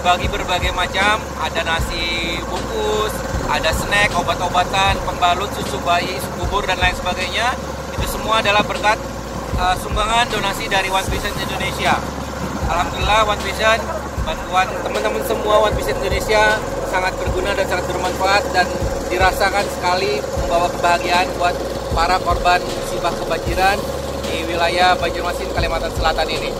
dibagi berbagai macam, ada nasi bungkus, ada snack, obat-obatan, pembalut, susu bayi, susu bubur, dan lain sebagainya. Itu semua adalah berkat sumbangan donasi dari One Vision Indonesia. Alhamdulillah One Vision, bantuan teman-teman semua One Vision Indonesia sangat berguna dan sangat bermanfaat dan dirasakan sekali membawa kebahagiaan buat para korban musibah kebanjiran di wilayah Banjarmasin, Kalimantan Selatan ini.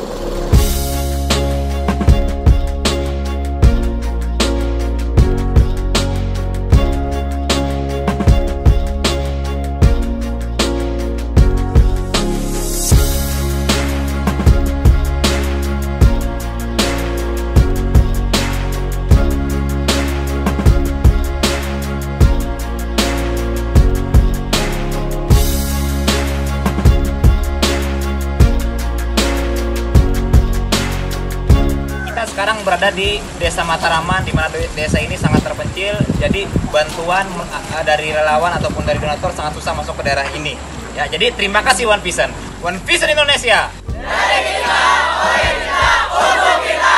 Sekarang berada di Desa Mataraman, di mana desa ini sangat terpencil. Jadi bantuan dari relawan ataupun dari donatur sangat susah masuk ke daerah ini. Ya, jadi terima kasih One Vision. One Vision Indonesia. Dari kita, oleh kita, untuk kita.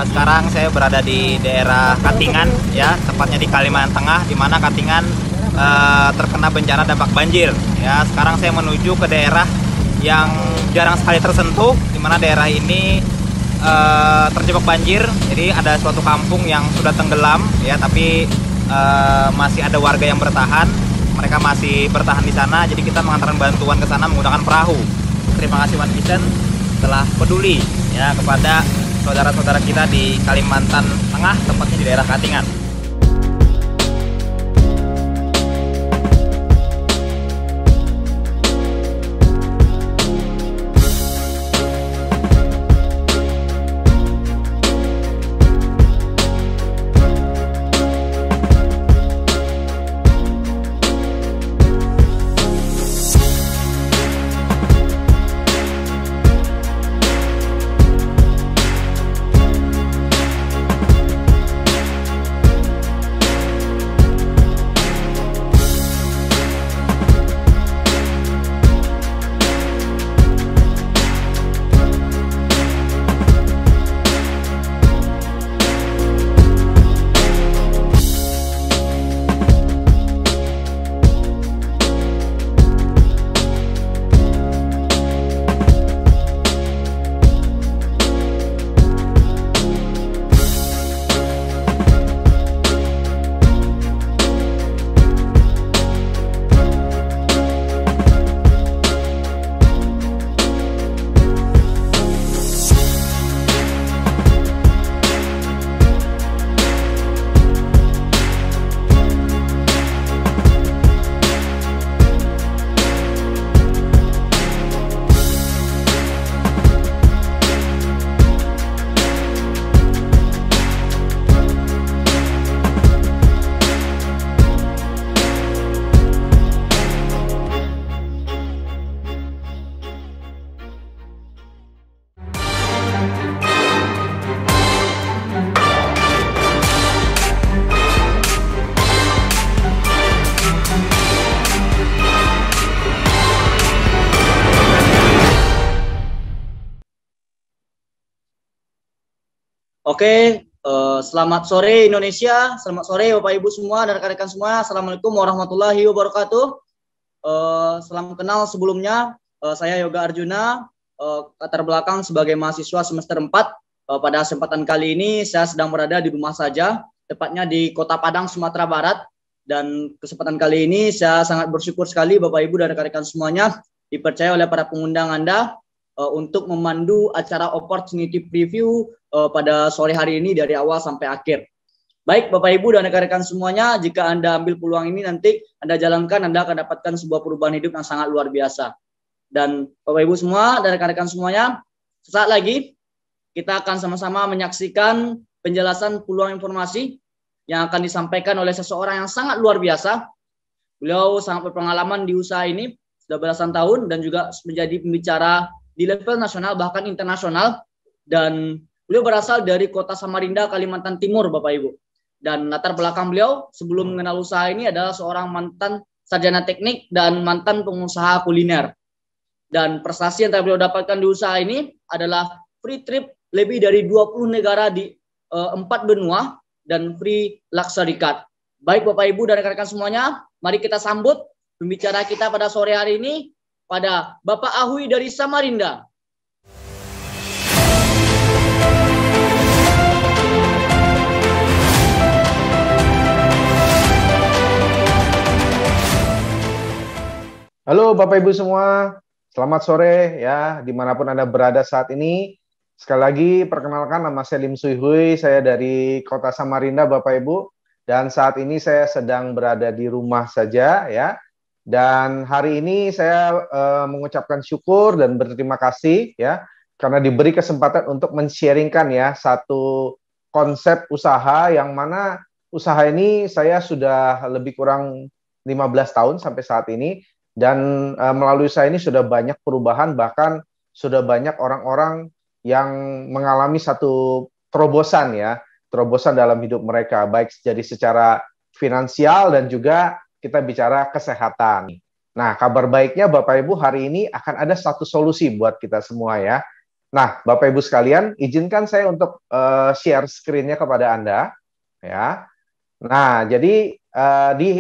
Sekarang saya berada di daerah Katingan, ya, tepatnya di Kalimantan Tengah, di mana Katingan terkena bencana dampak banjir. Ya, sekarang saya menuju ke daerah yang jarang sekali tersentuh, di mana daerah ini terjebak banjir. Jadi ada suatu kampung yang sudah tenggelam, ya, tapi masih ada warga yang bertahan. Mereka masih bertahan di sana. Jadi kita mengantarkan bantuan ke sana menggunakan perahu. Terima kasih One Vision telah peduli, ya, kepada saudara-saudara kita di Kalimantan Tengah, tepatnya di daerah Katingan. Oke, selamat sore Indonesia, selamat sore Bapak Ibu semua dan rekan-rekan semua. Assalamualaikum warahmatullahi wabarakatuh. Salam kenal sebelumnya, saya Yoga Arjuna, latar belakang sebagai mahasiswa semester 4. Pada kesempatan kali ini saya sedang berada di rumah saja, tepatnya di Kota Padang, Sumatera Barat. Dan kesempatan kali ini saya sangat bersyukur sekali Bapak Ibu dan rekan-rekan semuanya dipercaya oleh para pengundang Anda untuk memandu acara opportunity preview pada sore hari ini dari awal sampai akhir. Baik Bapak Ibu dan rekan-rekan semuanya, jika Anda ambil peluang ini nanti Anda jalankan, Anda akan dapatkan sebuah perubahan hidup yang sangat luar biasa. Dan Bapak Ibu semua dan rekan-rekan semuanya, sesaat lagi kita akan sama-sama menyaksikan penjelasan peluang informasi yang akan disampaikan oleh seseorang yang sangat luar biasa. Beliau sangat berpengalaman di usaha ini, sudah belasan tahun dan juga menjadi pembicara di level nasional bahkan internasional. Dan beliau berasal dari Kota Samarinda, Kalimantan Timur, Bapak Ibu. Dan latar belakang beliau sebelum mengenal usaha ini adalah seorang mantan sarjana teknik dan mantan pengusaha kuliner. Dan prestasi yang telah beliau dapatkan di usaha ini adalah free trip lebih dari 20 negara di 4 benua dan free luxury card. Baik Bapak Ibu dan rekan-rekan semuanya, mari kita sambut pembicara kita pada sore hari ini, pada Bapak Ahui dari Samarinda. Halo Bapak Ibu semua, selamat sore ya, dimanapun Anda berada saat ini. Sekali lagi, perkenalkan nama saya Lim Sui Hui, saya dari Kota Samarinda, Bapak Ibu. Dan saat ini saya sedang berada di rumah saja, ya. Dan hari ini saya mengucapkan syukur dan berterima kasih, ya, karena diberi kesempatan untuk men-sharingkan ya satu konsep usaha yang mana usaha ini saya sudah lebih kurang 15 tahun sampai saat ini. Dan melalui usaha ini sudah banyak perubahan, bahkan sudah banyak orang-orang yang mengalami satu terobosan ya, terobosan dalam hidup mereka, baik jadi secara finansial dan juga kita bicara kesehatan. Nah, kabar baiknya Bapak Ibu hari ini akan ada satu solusi buat kita semua ya. Nah, Bapak Ibu sekalian, izinkan saya untuk share screen-nya kepada Anda ya. Nah, jadi di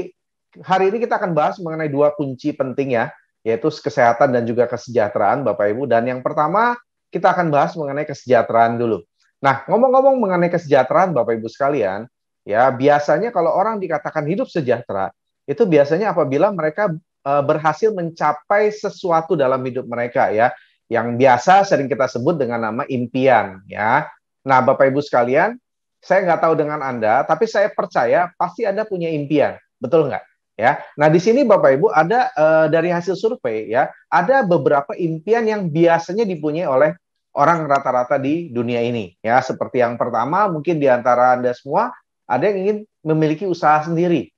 hari ini kita akan bahas mengenai dua kunci penting ya, yaitu kesehatan dan juga kesejahteraan Bapak Ibu. Dan yang pertama, kita akan bahas mengenai kesejahteraan dulu. Nah, ngomong-ngomong mengenai kesejahteraan Bapak Ibu sekalian, ya biasanya kalau orang dikatakan hidup sejahtera, itu biasanya apabila mereka berhasil mencapai sesuatu dalam hidup mereka ya, yang biasa sering kita sebut dengan nama impian ya. Nah, Bapak Ibu sekalian, saya nggak tahu dengan Anda, tapi saya percaya pasti Anda punya impian, betul nggak? Ya, nah di sini Bapak Ibu ada dari hasil survei ya, ada beberapa impian yang biasanya dipunyai oleh orang rata-rata di dunia ini ya. Seperti yang pertama, mungkin di antara Anda semua ada yang ingin memiliki usaha sendiri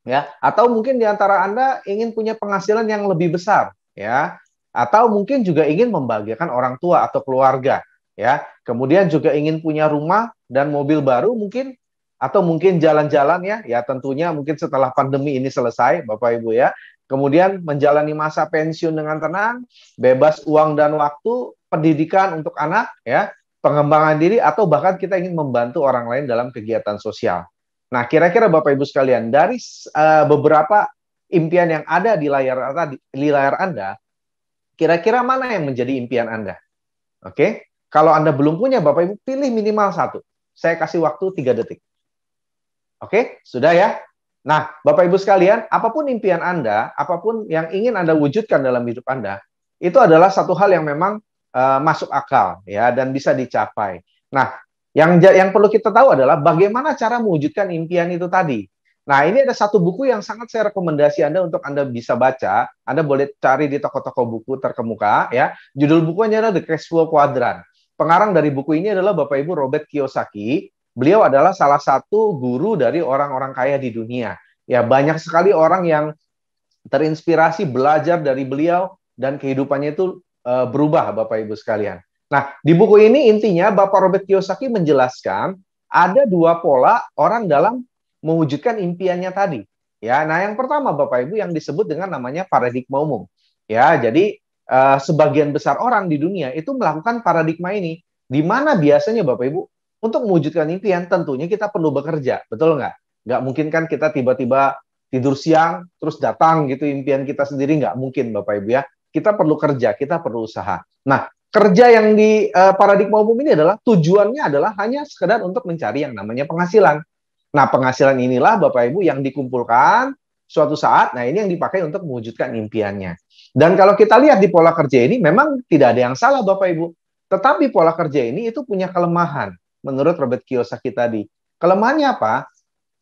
ya, atau mungkin di antara Anda ingin punya penghasilan yang lebih besar ya, atau mungkin juga ingin membahagiakan orang tua atau keluarga ya. Kemudian juga ingin punya rumah dan mobil baru mungkin, atau mungkin jalan-jalan ya tentunya mungkin setelah pandemi ini selesai Bapak Ibu ya. Kemudian menjalani masa pensiun dengan tenang, bebas uang dan waktu, pendidikan untuk anak ya, pengembangan diri, atau bahkan kita ingin membantu orang lain dalam kegiatan sosial. Nah, kira-kira Bapak Ibu sekalian, dari beberapa impian yang ada di layar Anda, kira-kira mana yang menjadi impian Anda? Oke? Kalau Anda belum punya Bapak Ibu, pilih minimal satu. Saya kasih waktu 3 detik. Oke, sudah ya. Nah, Bapak Ibu sekalian, apapun impian Anda, apapun yang ingin Anda wujudkan dalam hidup Anda, itu adalah satu hal yang memang masuk akal ya dan bisa dicapai. Nah, yang perlu kita tahu adalah bagaimana cara mewujudkan impian itu tadi. Nah, ini ada satu buku yang sangat saya rekomendasi Anda untuk Anda bisa baca. Anda boleh cari di toko-toko buku terkemuka ya. Judul bukunya adalah The Cash Flow Quadrant. Pengarang dari buku ini adalah Bapak Ibu Robert Kiyosaki. Beliau adalah salah satu guru dari orang-orang kaya di dunia. Ya, banyak sekali orang yang terinspirasi belajar dari beliau dan kehidupannya itu berubah, Bapak Ibu sekalian. Nah, di buku ini intinya Bapak Robert Kiyosaki menjelaskan ada 2 pola orang dalam mewujudkan impiannya tadi. Ya, nah yang pertama Bapak Ibu yang disebut dengan namanya paradigma umum. Ya, jadi sebagian besar orang di dunia itu melakukan paradigma ini, di mana biasanya Bapak Ibu untuk mewujudkan impian tentunya kita perlu bekerja, betul nggak? Nggak mungkin kan kita tiba-tiba tidur siang terus datang gitu impian kita sendiri, nggak mungkin Bapak Ibu ya. Kita perlu kerja, kita perlu usaha. Nah, kerja yang di paradigma umum ini adalah tujuannya adalah hanya sekedar untuk mencari yang namanya penghasilan. Nah, penghasilan inilah Bapak Ibu yang dikumpulkan suatu saat, nah ini yang dipakai untuk mewujudkan impiannya. Dan kalau kita lihat di pola kerja ini memang tidak ada yang salah Bapak Ibu. Tetapi pola kerja ini itu punya kelemahan menurut Robert Kiyosaki tadi. Kelemahannya apa?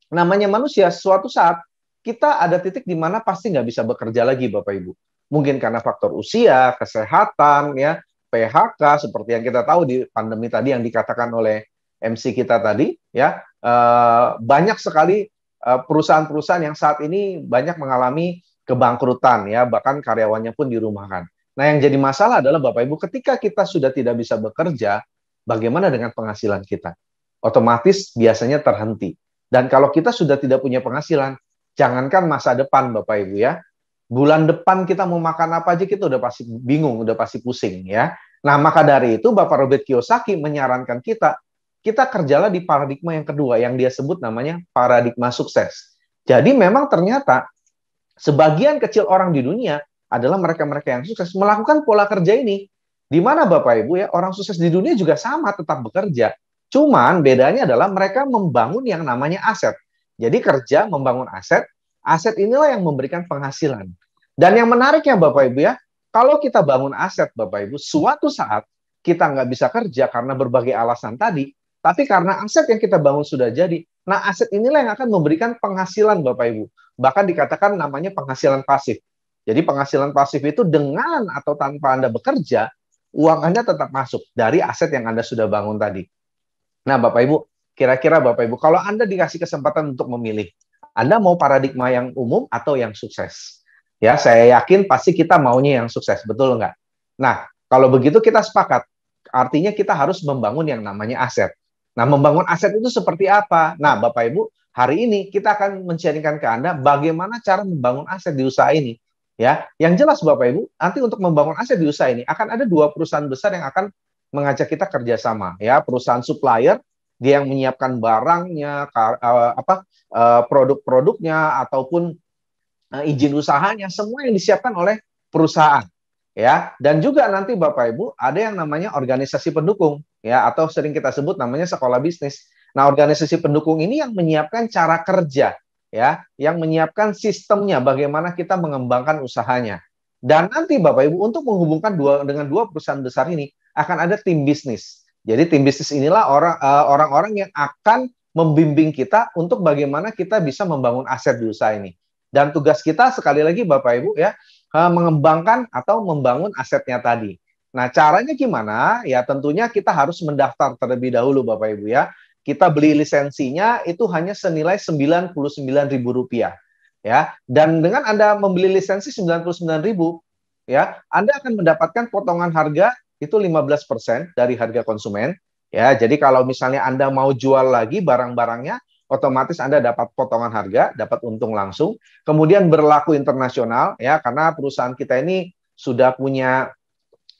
Namanya manusia suatu saat kita ada titik di mana pasti nggak bisa bekerja lagi Bapak Ibu. Mungkin karena faktor usia, kesehatan, ya, PHK seperti yang kita tahu di pandemi tadi yang dikatakan oleh MC kita tadi, ya, banyak sekali perusahaan-perusahaan yang saat ini banyak mengalami kebangkrutan, ya, bahkan karyawannya pun dirumahkan. Nah, yang jadi masalah adalah Bapak Ibu, ketika kita sudah tidak bisa bekerja, bagaimana dengan penghasilan kita? Otomatis biasanya terhenti. Dan kalau kita sudah tidak punya penghasilan, jangankan masa depan Bapak Ibu ya, bulan depan kita mau makan apa aja kita udah pasti bingung, udah pasti pusing ya. Nah, maka dari itu Bapak Robert Kiyosaki menyarankan kita kerjalah di paradigma yang kedua yang dia sebut namanya paradigma sukses. Jadi memang ternyata sebagian kecil orang di dunia adalah mereka-mereka yang sukses melakukan pola kerja ini. Di mana Bapak Ibu ya, orang sukses di dunia juga sama tetap bekerja. Cuman bedanya adalah mereka membangun yang namanya aset. Jadi kerja membangun aset, aset inilah yang memberikan penghasilan. Dan yang menariknya Bapak Ibu ya, kalau kita bangun aset Bapak Ibu, suatu saat kita nggak bisa kerja karena berbagai alasan tadi, tapi karena aset yang kita bangun sudah jadi, nah aset inilah yang akan memberikan penghasilan Bapak Ibu. Bahkan dikatakan namanya penghasilan pasif. Jadi penghasilan pasif itu dengan atau tanpa Anda bekerja, uang Anda tetap masuk dari aset yang Anda sudah bangun tadi. Nah Bapak Ibu, kira-kira Bapak Ibu, kalau Anda dikasih kesempatan untuk memilih, Anda mau paradigma yang umum atau yang sukses? Ya, saya yakin pasti kita maunya yang sukses, betul nggak? Nah, kalau begitu kita sepakat. Artinya kita harus membangun yang namanya aset. Nah, membangun aset itu seperti apa? Nah, Bapak Ibu, hari ini kita akan men-sharingkan ke Anda bagaimana cara membangun aset di usaha ini. Ya, yang jelas Bapak Ibu, nanti untuk membangun aset di usaha ini akan ada dua perusahaan besar yang akan mengajak kita kerjasama. Ya, perusahaan supplier, dia yang menyiapkan barangnya, produk-produknya ataupun izin usahanya, semua yang disiapkan oleh perusahaan. Ya, dan juga nanti Bapak Ibu ada yang namanya organisasi pendukung, ya, atau sering kita sebut namanya sekolah bisnis. Nah, organisasi pendukung ini yang menyiapkan cara kerja, ya, yang menyiapkan sistemnya bagaimana kita mengembangkan usahanya. Dan nanti Bapak Ibu untuk menghubungkan dengan dua perusahaan besar ini akan ada tim bisnis. Jadi tim bisnis inilah orang-orang yang akan membimbing kita untuk bagaimana kita bisa membangun aset di usaha ini. Dan tugas kita sekali lagi Bapak Ibu ya, mengembangkan atau membangun asetnya tadi. Nah, caranya gimana? Ya tentunya kita harus mendaftar terlebih dahulu Bapak Ibu ya. Kita beli lisensinya itu hanya senilai Rp99.000 ya. Dan dengan Anda membeli lisensi Rp99.000 ya, Anda akan mendapatkan potongan harga itu 15% dari harga konsumen ya. Jadi kalau misalnya Anda mau jual lagi barang-barangnya, otomatis Anda dapat potongan harga, dapat untung langsung. Kemudian berlaku internasional ya, karena perusahaan kita ini sudah punya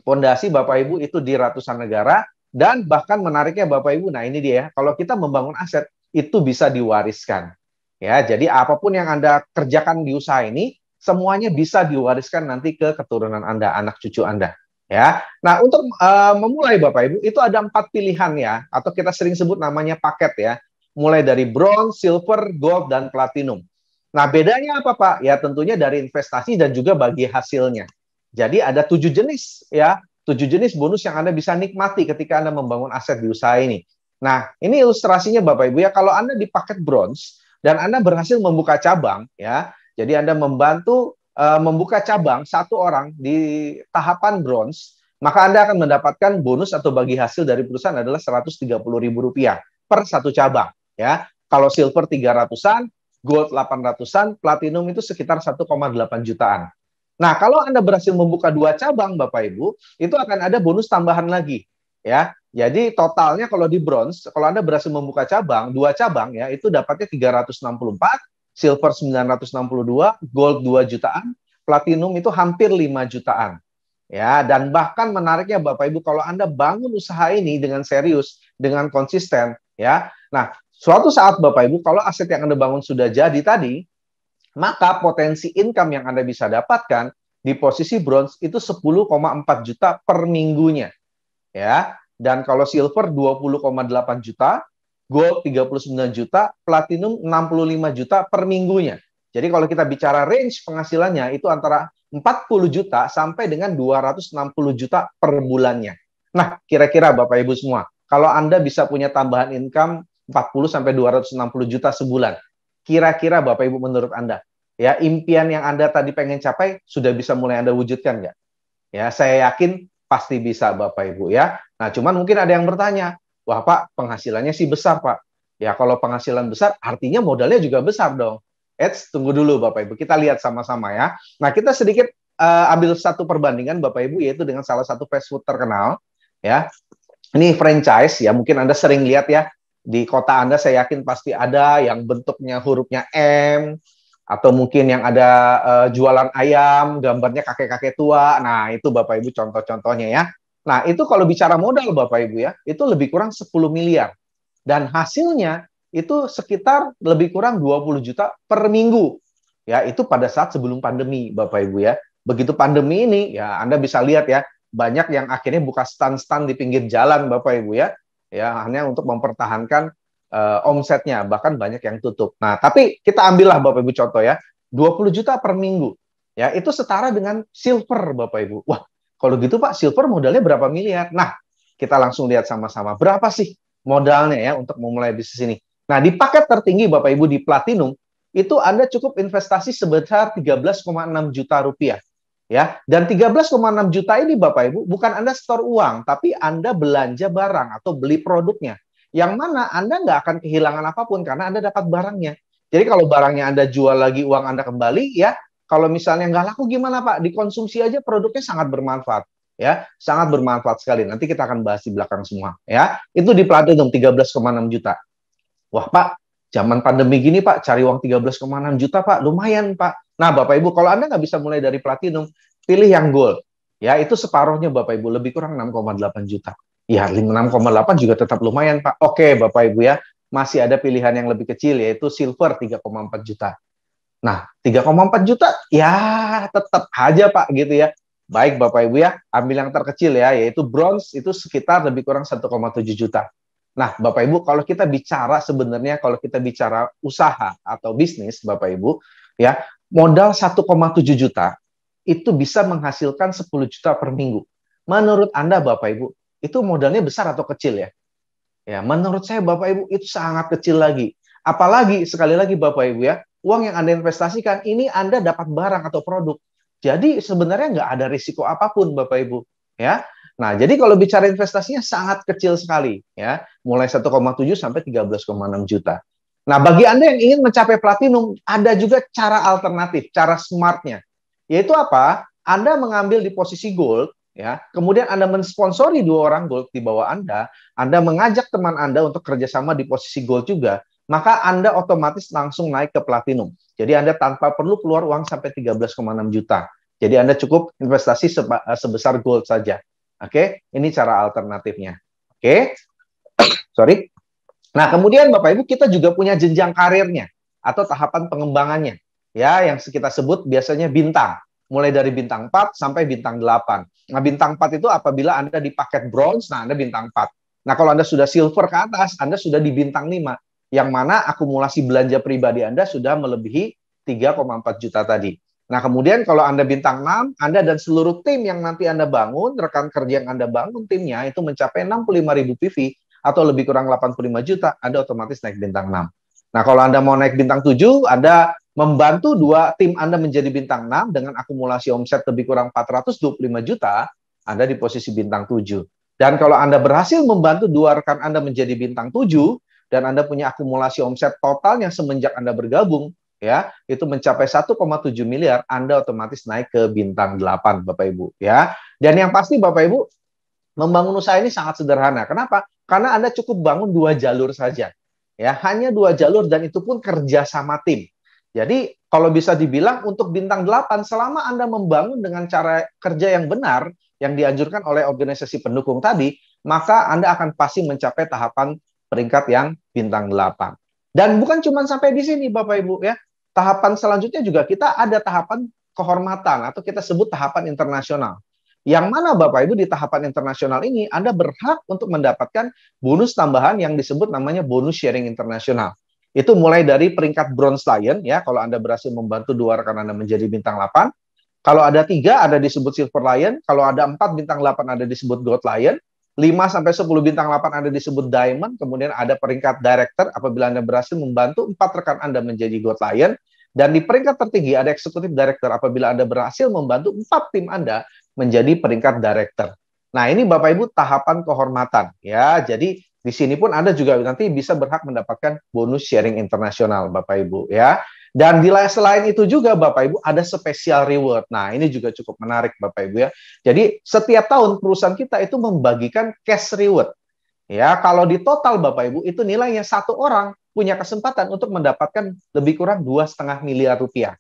fondasi Bapak Ibu itu di ratusan negara, dan bahkan menariknya Bapak Ibu, nah ini dia, kalau kita membangun aset itu bisa diwariskan. Ya, jadi apapun yang Anda kerjakan di usaha ini semuanya bisa diwariskan nanti ke keturunan Anda, anak cucu Anda. Ya, nah untuk memulai Bapak Ibu itu ada 4 pilihan ya, atau kita sering sebut namanya paket ya. Mulai dari bronze, silver, gold, dan platinum. Nah, bedanya apa, Pak? Ya, tentunya dari investasi dan juga bagi hasilnya. Jadi ada 7 jenis ya, 7 jenis bonus yang Anda bisa nikmati ketika Anda membangun aset di usaha ini. Nah, ini ilustrasinya Bapak Ibu ya, kalau Anda di paket bronze dan Anda berhasil membuka cabang ya, jadi Anda membantu membuka cabang 1 orang di tahapan bronze, maka Anda akan mendapatkan bonus atau bagi hasil dari perusahaan adalah Rp130.000 per 1 cabang. Ya, kalau silver 300-an, gold 800-an, platinum itu sekitar 1,8 jutaan. Nah, kalau Anda berhasil membuka 2 cabang, Bapak Ibu, itu akan ada bonus tambahan lagi. Ya, jadi totalnya kalau di bronze, kalau Anda berhasil membuka cabang, 2 cabang ya, itu dapatnya 364, silver 962, gold 2 jutaan, platinum itu hampir 5 jutaan. Ya, dan bahkan menariknya Bapak Ibu, kalau Anda bangun usaha ini dengan serius, dengan konsisten ya. Nah, suatu saat Bapak Ibu kalau aset yang Anda bangun sudah jadi tadi, maka potensi income yang Anda bisa dapatkan di posisi bronze itu 10,4 juta per minggunya ya. Dan kalau silver 20,8 juta, gold 39 juta, platinum 65 juta per minggunya. Jadi kalau kita bicara range penghasilannya itu antara 40 juta sampai dengan 260 juta per bulannya. Nah, kira-kira Bapak Ibu semua, kalau Anda bisa punya tambahan income 40 sampai 260 juta sebulan, kira-kira Bapak Ibu menurut Anda, ya impian yang Anda tadi pengen capai sudah bisa mulai Anda wujudkan nggak? Ya, saya yakin pasti bisa Bapak Ibu ya. Nah, cuman mungkin ada yang bertanya, wah Pak, penghasilannya sih besar Pak. Ya, kalau penghasilan besar, artinya modalnya juga besar dong. Tunggu dulu Bapak Ibu, kita lihat sama-sama ya. Nah, kita sedikit ambil satu perbandingan Bapak Ibu, yaitu dengan salah satu fast food terkenal. Ya, ini franchise ya, mungkin Anda sering lihat ya, di kota Anda saya yakin pasti ada yang bentuknya hurufnya M, atau mungkin yang ada jualan ayam, gambarnya kakek-kakek tua. Nah, itu Bapak Ibu contoh-contohnya ya. Nah, itu kalau bicara modal Bapak Ibu ya, itu lebih kurang 10 miliar. Dan hasilnya itu sekitar lebih kurang 20 juta per minggu. Ya, itu pada saat sebelum pandemi Bapak Ibu ya. Begitu pandemi ini, ya Anda bisa lihat ya, banyak yang akhirnya buka stand-stand di pinggir jalan Bapak Ibu ya. Ya, hanya untuk mempertahankan omsetnya, bahkan banyak yang tutup. Nah, tapi kita ambillah Bapak Ibu contoh ya, 20 juta per minggu. Ya, itu setara dengan silver Bapak Ibu. Wah, kalau gitu Pak, silver modalnya berapa miliar? Nah, kita langsung lihat sama-sama. Berapa sih modalnya ya untuk memulai bisnis ini? Nah, di paket tertinggi Bapak Ibu di platinum, itu Anda cukup investasi sebesar 13,6 juta rupiah. Ya, dan 13,6 juta ini Bapak Ibu bukan Anda store uang, tapi Anda belanja barang atau beli produknya. Yang mana Anda nggak akan kehilangan apapun karena Anda dapat barangnya. Jadi kalau barangnya Anda jual lagi, uang Anda kembali, ya kalau misalnya nggak laku gimana Pak? Dikonsumsi aja produknya sangat bermanfaat. Ya, sangat bermanfaat sekali. Nanti kita akan bahas di belakang semua. Ya, itu di platinum 13,6 juta. Wah Pak, zaman pandemi gini Pak, cari uang 13,6 juta Pak, lumayan Pak. Nah Bapak Ibu, kalau Anda nggak bisa mulai dari platinum, pilih yang gold. Ya, itu separuhnya Bapak Ibu, lebih kurang 6,8 juta. Ya, 6,8 juga tetap lumayan Pak. Oke Bapak Ibu ya, masih ada pilihan yang lebih kecil, yaitu silver 3,4 juta. Nah, 3,4 juta, ya tetap aja Pak gitu ya. Baik Bapak Ibu ya, ambil yang terkecil ya, yaitu bronze, itu sekitar lebih kurang 1,7 juta. Nah, Bapak Ibu, kalau kita bicara sebenarnya, kalau kita bicara usaha atau bisnis, Bapak Ibu, ya modal 1,7 juta itu bisa menghasilkan 10 juta per minggu. Menurut Anda, Bapak Ibu, itu modalnya besar atau kecil ya? Ya, menurut saya Bapak Ibu itu sangat kecil lagi. Apalagi sekali lagi Bapak Ibu ya, uang yang Anda investasikan ini Anda dapat barang atau produk. Jadi sebenarnya nggak ada risiko apapun Bapak Ibu, ya. Nah, jadi kalau bicara investasinya sangat kecil sekali, ya, mulai 1,7 sampai 13,6 juta. Nah, bagi Anda yang ingin mencapai platinum, ada juga cara alternatif, cara smartnya, yaitu apa? Anda mengambil di posisi gold, ya, kemudian Anda mensponsori 2 orang gold di bawah Anda mengajak teman Anda untuk kerjasama di posisi gold juga, maka Anda otomatis langsung naik ke platinum. Jadi Anda tanpa perlu keluar uang sampai 13,6 juta. Jadi Anda cukup investasi sebesar gold saja. Oke, ini cara alternatifnya. Oke, sorry. Nah, kemudian Bapak Ibu kita juga punya jenjang karirnya atau tahapan pengembangannya. Ya, yang kita sebut biasanya bintang. Mulai dari bintang 4 sampai bintang 8. Nah, bintang 4 itu apabila Anda di paket bronze, nah Anda bintang 4. Nah, kalau Anda sudah silver ke atas, Anda sudah di bintang 5. Yang mana akumulasi belanja pribadi Anda sudah melebihi 3,4 juta tadi. Nah, kemudian kalau Anda bintang 6, Anda dan seluruh tim yang nanti Anda bangun, rekan kerja yang Anda bangun timnya itu mencapai 65.000 PV atau lebih kurang 85 juta, Anda otomatis naik bintang 6. Nah, kalau Anda mau naik bintang 7, Anda membantu 2 tim Anda menjadi bintang 6 dengan akumulasi omset lebih kurang 425 juta, Anda di posisi bintang 7. Dan kalau Anda berhasil membantu 2 rekan Anda menjadi bintang 7, dan Anda punya akumulasi omset totalnya semenjak Anda bergabung, ya, itu mencapai 1,7 miliar, Anda otomatis naik ke bintang 8 Bapak Ibu, ya. Dan yang pasti Bapak Ibu, membangun usaha ini sangat sederhana. Kenapa? Karena Anda cukup bangun 2 jalur saja. Ya, hanya 2 jalur dan itu pun kerja sama tim. Jadi, kalau bisa dibilang untuk bintang 8 selama Anda membangun dengan cara kerja yang benar yang dianjurkan oleh organisasi pendukung tadi, maka Anda akan pasti mencapai tahapan peringkat yang bintang 8. Dan bukan cuma sampai di sini Bapak Ibu ya. Tahapan selanjutnya juga kita ada tahapan kehormatan atau kita sebut tahapan internasional. Yang mana Bapak Ibu di tahapan internasional ini Anda berhak untuk mendapatkan bonus tambahan yang disebut namanya bonus sharing internasional. Itu mulai dari peringkat Bronze Lion ya, kalau Anda berhasil membantu 2 rekan Anda menjadi bintang 8. Kalau ada 3 ada disebut Silver Lion, kalau ada 4 bintang 8 ada disebut Gold Lion. 5-10 bintang 8 Anda disebut Diamond, kemudian ada peringkat Director apabila Anda berhasil membantu 4 rekan Anda menjadi Gold Lion, dan di peringkat tertinggi ada Executive Director apabila Anda berhasil membantu 4 tim Anda menjadi peringkat Director. Nah, ini Bapak Ibu tahapan kehormatan ya. Jadi di sini pun Anda juga nanti bisa berhak mendapatkan bonus sharing internasional Bapak Ibu ya. Dan selain itu juga Bapak Ibu ada special reward. Nah, ini juga cukup menarik Bapak Ibu ya. Jadi setiap tahun perusahaan kita itu membagikan cash reward. Ya, kalau di total Bapak Ibu itu nilainya 1 orang punya kesempatan untuk mendapatkan lebih kurang 2,5 miliar rupiah.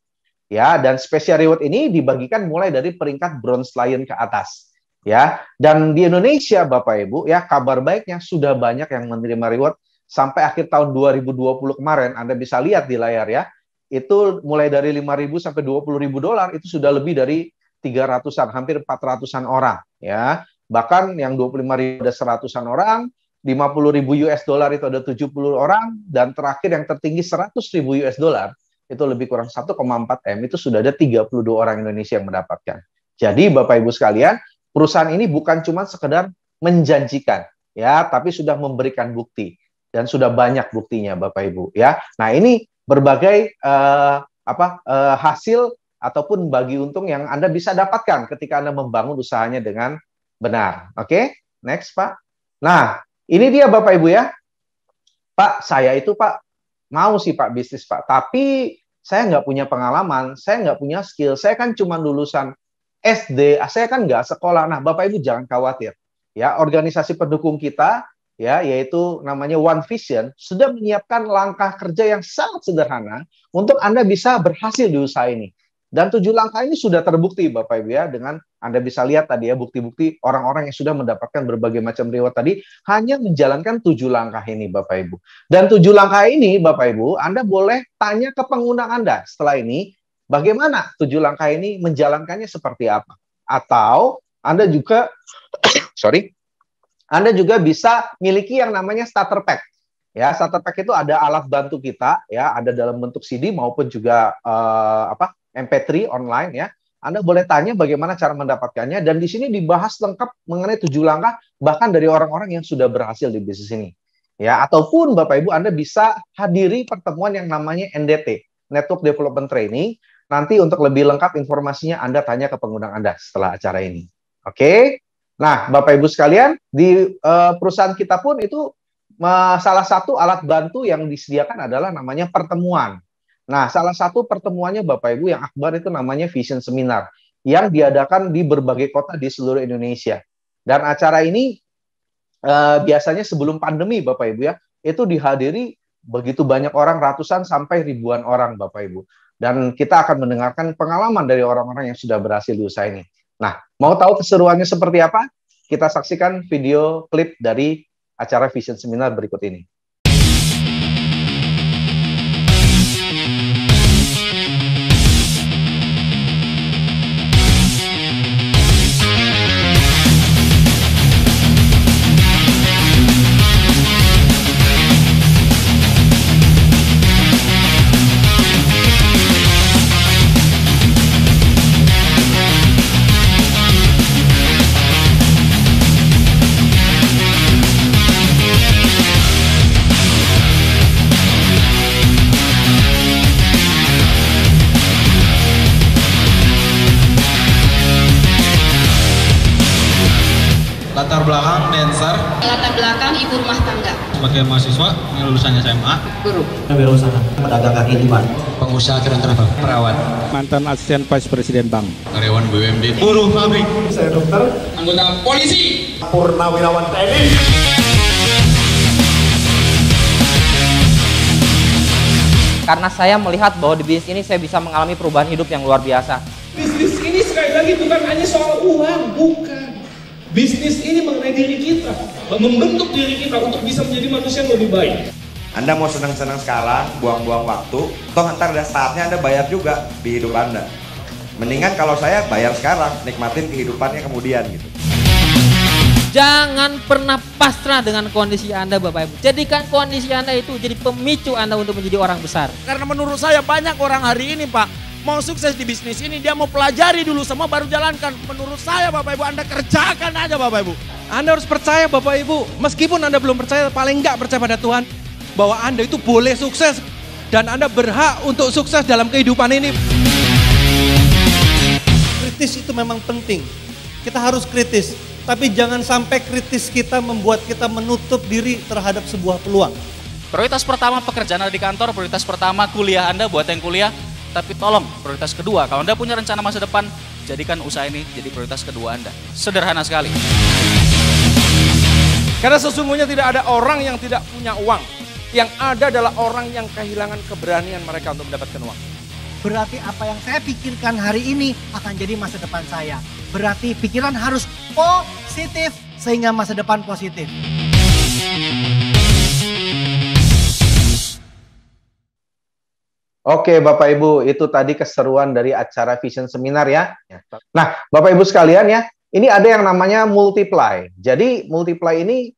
Ya, dan special reward ini dibagikan mulai dari peringkat Bronze Lion ke atas. Ya, dan di Indonesia Bapak Ibu ya, kabar baiknya sudah banyak yang menerima reward sampai akhir tahun 2020 kemarin. Anda bisa lihat di layar ya. Itu mulai dari 5.000 sampai 20.000 dolar itu sudah lebih dari 300-an, hampir 400-an orang ya. Bahkan yang 25.000 ada 100-an orang, 50.000 US dollar itu ada 70 orang, dan terakhir yang tertinggi 100.000 US dollar itu lebih kurang 1,4 M, itu sudah ada 32 orang Indonesia yang mendapatkan. Jadi Bapak Ibu sekalian, perusahaan ini bukan cuma sekedar menjanjikan ya, tapi sudah memberikan bukti dan sudah banyak buktinya Bapak Ibu ya. Nah, ini berbagai hasil ataupun bagi untung yang Anda bisa dapatkan ketika Anda membangun usahanya dengan benar. Oke, next Pak. Nah, ini dia Bapak Ibu ya. Pak, saya itu Pak mau sih Pak bisnis Pak, tapi saya nggak punya pengalaman, saya nggak punya skill, saya kan cuma lulusan SD, saya kan nggak sekolah. Nah, Bapak Ibu jangan khawatir. Ya, organisasi pendukung kita ya, yaitu namanya One Vision, sudah menyiapkan langkah kerja yang sangat sederhana untuk Anda bisa berhasil di usaha ini. Dan 7 langkah ini sudah terbukti Bapak Ibu ya, dengan Anda bisa lihat tadi ya, bukti-bukti orang-orang yang sudah mendapatkan berbagai macam reward tadi hanya menjalankan 7 langkah ini Bapak Ibu. Dan 7 langkah ini Bapak Ibu, Anda boleh tanya ke pengguna Anda setelah ini, bagaimana 7 langkah ini menjalankannya seperti apa. Atau Anda juga, Anda juga bisa miliki yang namanya starter pack. Ya, starter pack itu ada alat bantu kita, ya, ada dalam bentuk CD maupun juga MP3 online ya. Anda boleh tanya bagaimana cara mendapatkannya, dan di sini dibahas lengkap mengenai 7 langkah bahkan dari orang-orang yang sudah berhasil di bisnis ini. Ya, ataupun Bapak Ibu Anda bisa hadiri pertemuan yang namanya NDT, Network Development Training. Nanti untuk lebih lengkap informasinya Anda tanya ke pengundang Anda setelah acara ini. Oke. Nah, Bapak Ibu sekalian, di perusahaan kita pun itu salah satu alat bantu yang disediakan adalah namanya pertemuan. Nah, salah satu pertemuannya Bapak Ibu yang akbar itu namanya Vision Seminar yang diadakan di berbagai kota di seluruh Indonesia. Dan acara ini biasanya sebelum pandemi Bapak Ibu ya, itu dihadiri begitu banyak orang, ratusan sampai ribuan orang Bapak Ibu. Dan kita akan mendengarkan pengalaman dari orang-orang yang sudah berhasil di usaha ini. Nah, mau tahu keseruannya seperti apa? Kita saksikan video klip dari acara Vision Seminar berikut ini. Latar belakang dancer. Latar belakang ibu rumah tangga. Sebagai mahasiswa yang lulusannya SMA. Guru. Wirausaha. Pedagang kaki lima. Pengusaha keren travel. Perawat. Mantan asisten vice presiden bank. Karyawan BUMD. Buruh pabrik. Saya dokter. Anggota polisi. Purnawirawan TNI. Karena saya melihat bahwa di bisnis ini saya bisa mengalami perubahan hidup yang luar biasa. Bisnis ini sekali lagi bukan hanya soal uang, bukan. Bisnis ini mengenai diri kita, membentuk diri kita untuk bisa menjadi manusia yang lebih baik. Anda mau senang-senang sekarang, buang-buang waktu, toh ntar ada saatnya Anda bayar juga di hidup Anda. Mendingan kalau saya bayar sekarang, nikmatin kehidupannya kemudian gitu. Jangan pernah pasrah dengan kondisi Anda, Bapak Ibu. Jadikan kondisi Anda itu jadi pemicu Anda untuk menjadi orang besar. Karena menurut saya banyak orang hari ini, Pak, mau sukses di bisnis ini, dia mau pelajari dulu semua baru jalankan. Menurut saya, Bapak Ibu, Anda kerjakan aja, Bapak Ibu. Anda harus percaya, Bapak Ibu. Meskipun Anda belum percaya, paling enggak percaya pada Tuhan, bahwa Anda itu boleh sukses dan Anda berhak untuk sukses dalam kehidupan ini. Kritis itu memang penting. Kita harus kritis, tapi jangan sampai kritis kita membuat kita menutup diri terhadap sebuah peluang. Prioritas pertama pekerjaan Anda di kantor, prioritas pertama kuliah Anda buat yang kuliah, tapi tolong prioritas kedua, kalau Anda punya rencana masa depan, jadikan usaha ini jadi prioritas kedua Anda. Sederhana sekali. Karena sesungguhnya tidak ada orang yang tidak punya uang. Yang ada adalah orang yang kehilangan keberanian mereka untuk mendapatkan uang. Berarti apa yang saya pikirkan hari ini akan jadi masa depan saya. Berarti pikiran harus positif sehingga masa depan positif. Oke Bapak Ibu, itu tadi keseruan dari acara Vision Seminar ya. Nah Bapak Ibu sekalian ya, ini ada yang namanya multiply. Jadi multiply ini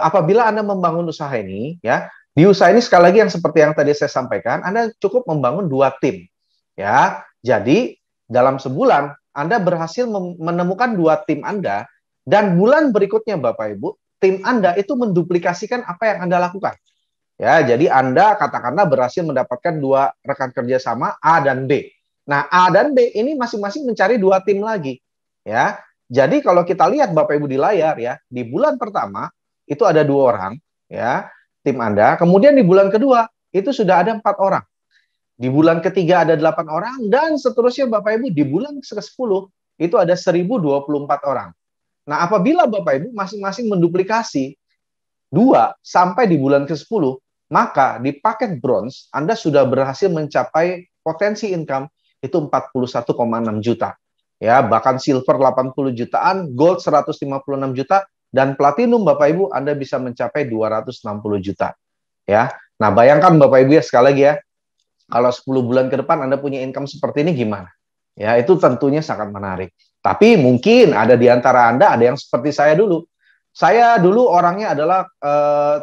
apabila Anda membangun usaha ini ya, di usaha ini sekali lagi yang seperti yang tadi saya sampaikan, Anda cukup membangun 2 tim ya. Jadi dalam sebulan Anda berhasil menemukan 2 tim Anda, dan bulan berikutnya Bapak Ibu, tim Anda itu menduplikasikan apa yang Anda lakukan. Ya, jadi Anda katakanlah berhasil mendapatkan 2 rekan kerja sama A dan B. Nah, A dan B ini masing-masing mencari 2 tim lagi. Ya, jadi kalau kita lihat Bapak Ibu di layar ya, di bulan pertama itu ada 2 orang, ya, tim Anda. Kemudian di bulan kedua itu sudah ada 4 orang. Di bulan ketiga ada 8 orang, dan seterusnya Bapak Ibu di bulan ke-10 itu ada 1024 orang. Nah, apabila Bapak Ibu masing-masing menduplikasi 2 sampai di bulan ke-10, maka di paket bronze Anda sudah berhasil mencapai potensi income itu 41,6 juta. Ya, bahkan silver 80 jutaan, gold 156 juta, dan platinum Bapak Ibu Anda bisa mencapai 260 juta. Ya. Nah, bayangkan Bapak Ibu ya, sekali lagi ya, kalau 10 bulan ke depan Anda punya income seperti ini gimana? Ya, itu tentunya sangat menarik. Tapi mungkin ada di antara Anda ada yang seperti saya dulu. Saya dulu orangnya adalah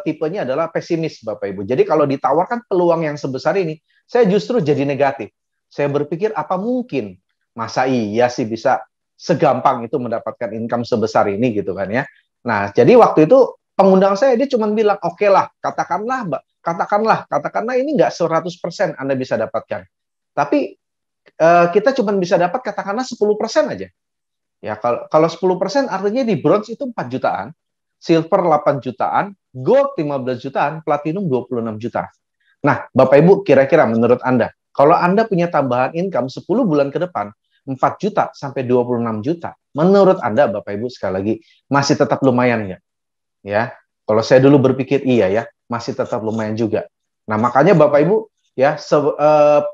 tipenya adalah pesimis Bapak Ibu. Jadi kalau ditawarkan peluang yang sebesar ini, saya justru jadi negatif. Saya berpikir apa mungkin? Masa iya sih bisa segampang itu mendapatkan income sebesar ini gitu kan ya. Nah, jadi waktu itu pengundang saya dia cuma bilang, "Oke lah, katakanlah ini nggak 100% Anda bisa dapatkan. Tapi kita cuma bisa dapat katakanlah 10% aja." Ya, kalau 10% artinya di bronze itu 4 jutaan, silver 8 jutaan, gold 15 jutaan, platinum 26 juta. Nah, Bapak Ibu, kira-kira menurut Anda, kalau Anda punya tambahan income 10 bulan ke depan, 4 juta sampai 26 juta, menurut Anda, Bapak Ibu, sekali lagi, masih tetap lumayan nggak? Ya, kalau saya dulu berpikir iya ya, masih tetap lumayan juga. Nah, makanya Bapak Ibu, ya,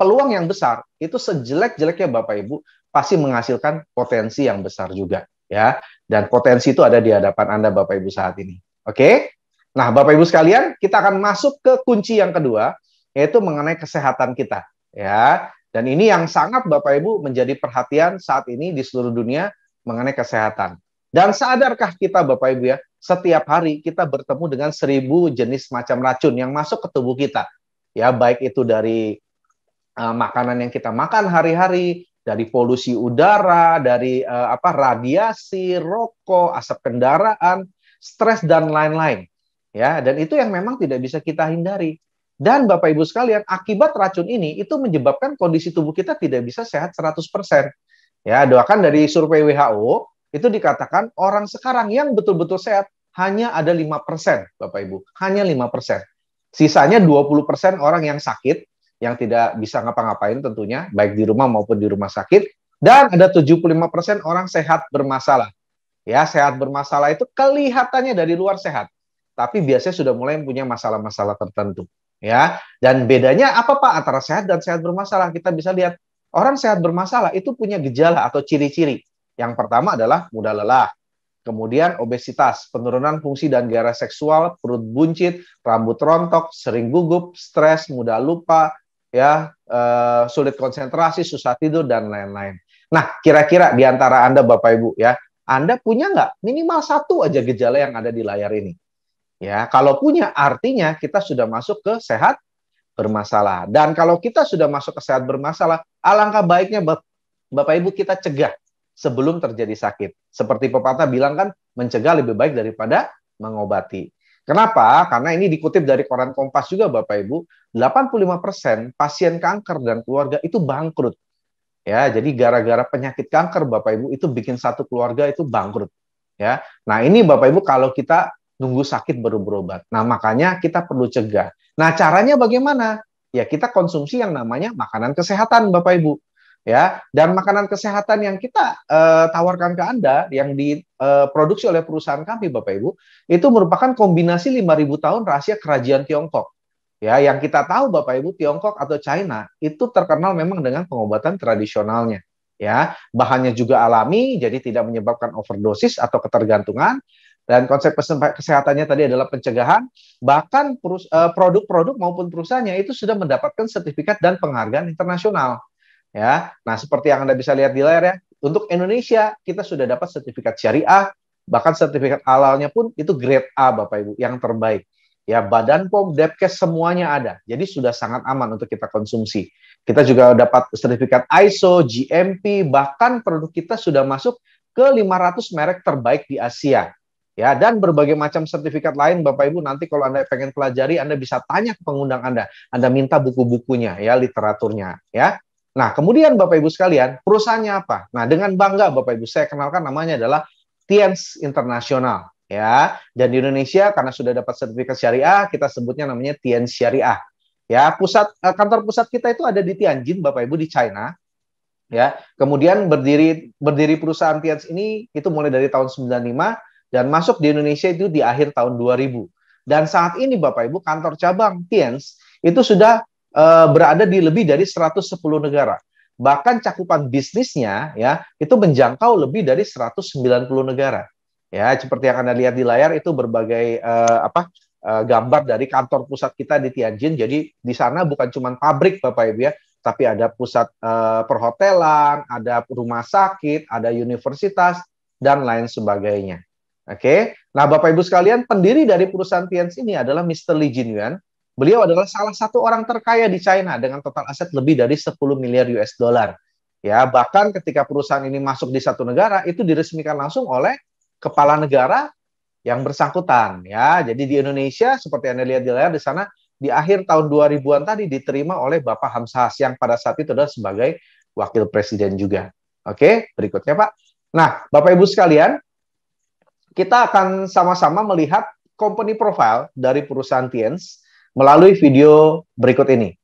peluang yang besar, itu sejelek-jeleknya Bapak Ibu, pasti menghasilkan potensi yang besar juga. Ya, dan potensi itu ada di hadapan Anda Bapak Ibu saat ini. Oke? Nah, Bapak Ibu sekalian, kita akan masuk ke kunci yang kedua, yaitu mengenai kesehatan kita. Ya, dan ini yang sangat Bapak Ibu menjadi perhatian saat ini di seluruh dunia mengenai kesehatan. Dan sadarkah kita Bapak Ibu ya, setiap hari kita bertemu dengan 1000 jenis macam racun yang masuk ke tubuh kita. Ya, baik itu dari makanan yang kita makan hari-hari, dari polusi udara, dari radiasi, rokok, asap kendaraan, stres dan lain-lain. Ya, dan itu yang memang tidak bisa kita hindari. Dan Bapak Ibu sekalian, akibat racun ini itu menyebabkan kondisi tubuh kita tidak bisa sehat 100%. Ya, doakan dari survei WHO itu dikatakan orang sekarang yang betul-betul sehat hanya ada 5%, Bapak Ibu, hanya 5%. Sisanya 20% orang yang sakit, yang tidak bisa ngapa-ngapain tentunya, baik di rumah maupun di rumah sakit, dan ada 75% orang sehat bermasalah. Ya, sehat bermasalah itu kelihatannya dari luar sehat, tapi biasanya sudah mulai punya masalah-masalah tertentu. Ya, dan bedanya apa Pak antara sehat dan sehat bermasalah? Kita bisa lihat orang sehat bermasalah itu punya gejala atau ciri-ciri. Yang pertama adalah mudah lelah, kemudian obesitas, penurunan fungsi dan gairah seksual, perut buncit, rambut rontok, sering gugup, stres, mudah lupa, ya, sulit konsentrasi, susah tidur, dan lain-lain. Nah, kira-kira di antara Anda Bapak Ibu ya, Anda punya nggak minimal satu aja gejala yang ada di layar ini? Ya, kalau punya artinya kita sudah masuk ke sehat bermasalah. Dan kalau kita sudah masuk ke sehat bermasalah, alangkah baiknya Bapak Ibu kita cegah sebelum terjadi sakit. Seperti pepatah bilang kan, mencegah lebih baik daripada mengobati. Kenapa? Karena ini dikutip dari koran Kompas juga Bapak Ibu, 85% pasien kanker dan keluarga itu bangkrut. Ya, jadi gara-gara penyakit kanker Bapak Ibu itu bikin satu keluarga itu bangkrut. Ya. Nah, ini Bapak Ibu kalau kita nunggu sakit baru berobat. Nah, makanya kita perlu cegah. Nah, caranya bagaimana? Ya, kita konsumsi yang namanya makanan kesehatan Bapak Ibu. Ya, dan makanan kesehatan yang kita tawarkan ke Anda yang diproduksi oleh perusahaan kami Bapak Ibu itu merupakan kombinasi 5.000 tahun rahasia kerajaan Tiongkok. Ya, yang kita tahu Bapak Ibu, Tiongkok atau China itu terkenal memang dengan pengobatan tradisionalnya. Ya, bahannya juga alami, jadi tidak menyebabkan overdosis atau ketergantungan. Dan konsep kesehatannya tadi adalah pencegahan. Bahkan produk-produk maupun perusahaannya itu sudah mendapatkan sertifikat dan penghargaan internasional. Ya, nah seperti yang Anda bisa lihat di layar ya, untuk Indonesia kita sudah dapat sertifikat syariah, bahkan sertifikat halalnya pun itu grade A Bapak Ibu, yang terbaik. Ya, Badan POM, Depkes semuanya ada. Jadi sudah sangat aman untuk kita konsumsi. Kita juga dapat sertifikat ISO, GMP, bahkan produk kita sudah masuk ke 500 merek terbaik di Asia. Ya, dan berbagai macam sertifikat lain Bapak Ibu, nanti kalau Anda pengen pelajari, Anda bisa tanya ke pengundang Anda. Anda minta buku-bukunya, ya, literaturnya, ya. Nah, kemudian Bapak Ibu sekalian, perusahaannya apa? Nah, dengan bangga Bapak Ibu, saya kenalkan namanya adalah Tienz International. Ya, dan di Indonesia karena sudah dapat sertifikat syariah, kita sebutnya namanya Tienz Syariah. Ya, kantor pusat kita itu ada di Tianjin Bapak Ibu, di China. Ya, kemudian berdiri perusahaan Tienz ini itu mulai dari tahun 95 dan masuk di Indonesia itu di akhir tahun 2000. Dan saat ini Bapak Ibu, kantor cabang Tienz itu sudah berada di lebih dari 110 negara. Bahkan cakupan bisnisnya ya itu menjangkau lebih dari 190 negara. Ya, seperti yang Anda lihat di layar itu berbagai gambar dari kantor pusat kita di Tianjin. Jadi di sana bukan cuma pabrik Bapak Ibu ya, tapi ada pusat perhotelan, ada rumah sakit, ada universitas dan lain sebagainya. Oke. Nah, Bapak Ibu sekalian, pendiri dari perusahaan Tienz ini adalah Mr. Li Jinyuan. Beliau adalah salah satu orang terkaya di China dengan total aset lebih dari 10 miliar US dollar. Ya, bahkan ketika perusahaan ini masuk di satu negara itu diresmikan langsung oleh kepala negara yang bersangkutan. Ya, jadi di Indonesia seperti Anda lihat di layar di sana di akhir tahun 2000-an tadi diterima oleh Bapak Hamzahas yang pada saat itu adalah sebagai wakil presiden juga. Oke, berikutnya Pak. Nah, Bapak Ibu sekalian, kita akan sama-sama melihat company profile dari perusahaan Tienz melalui video berikut ini.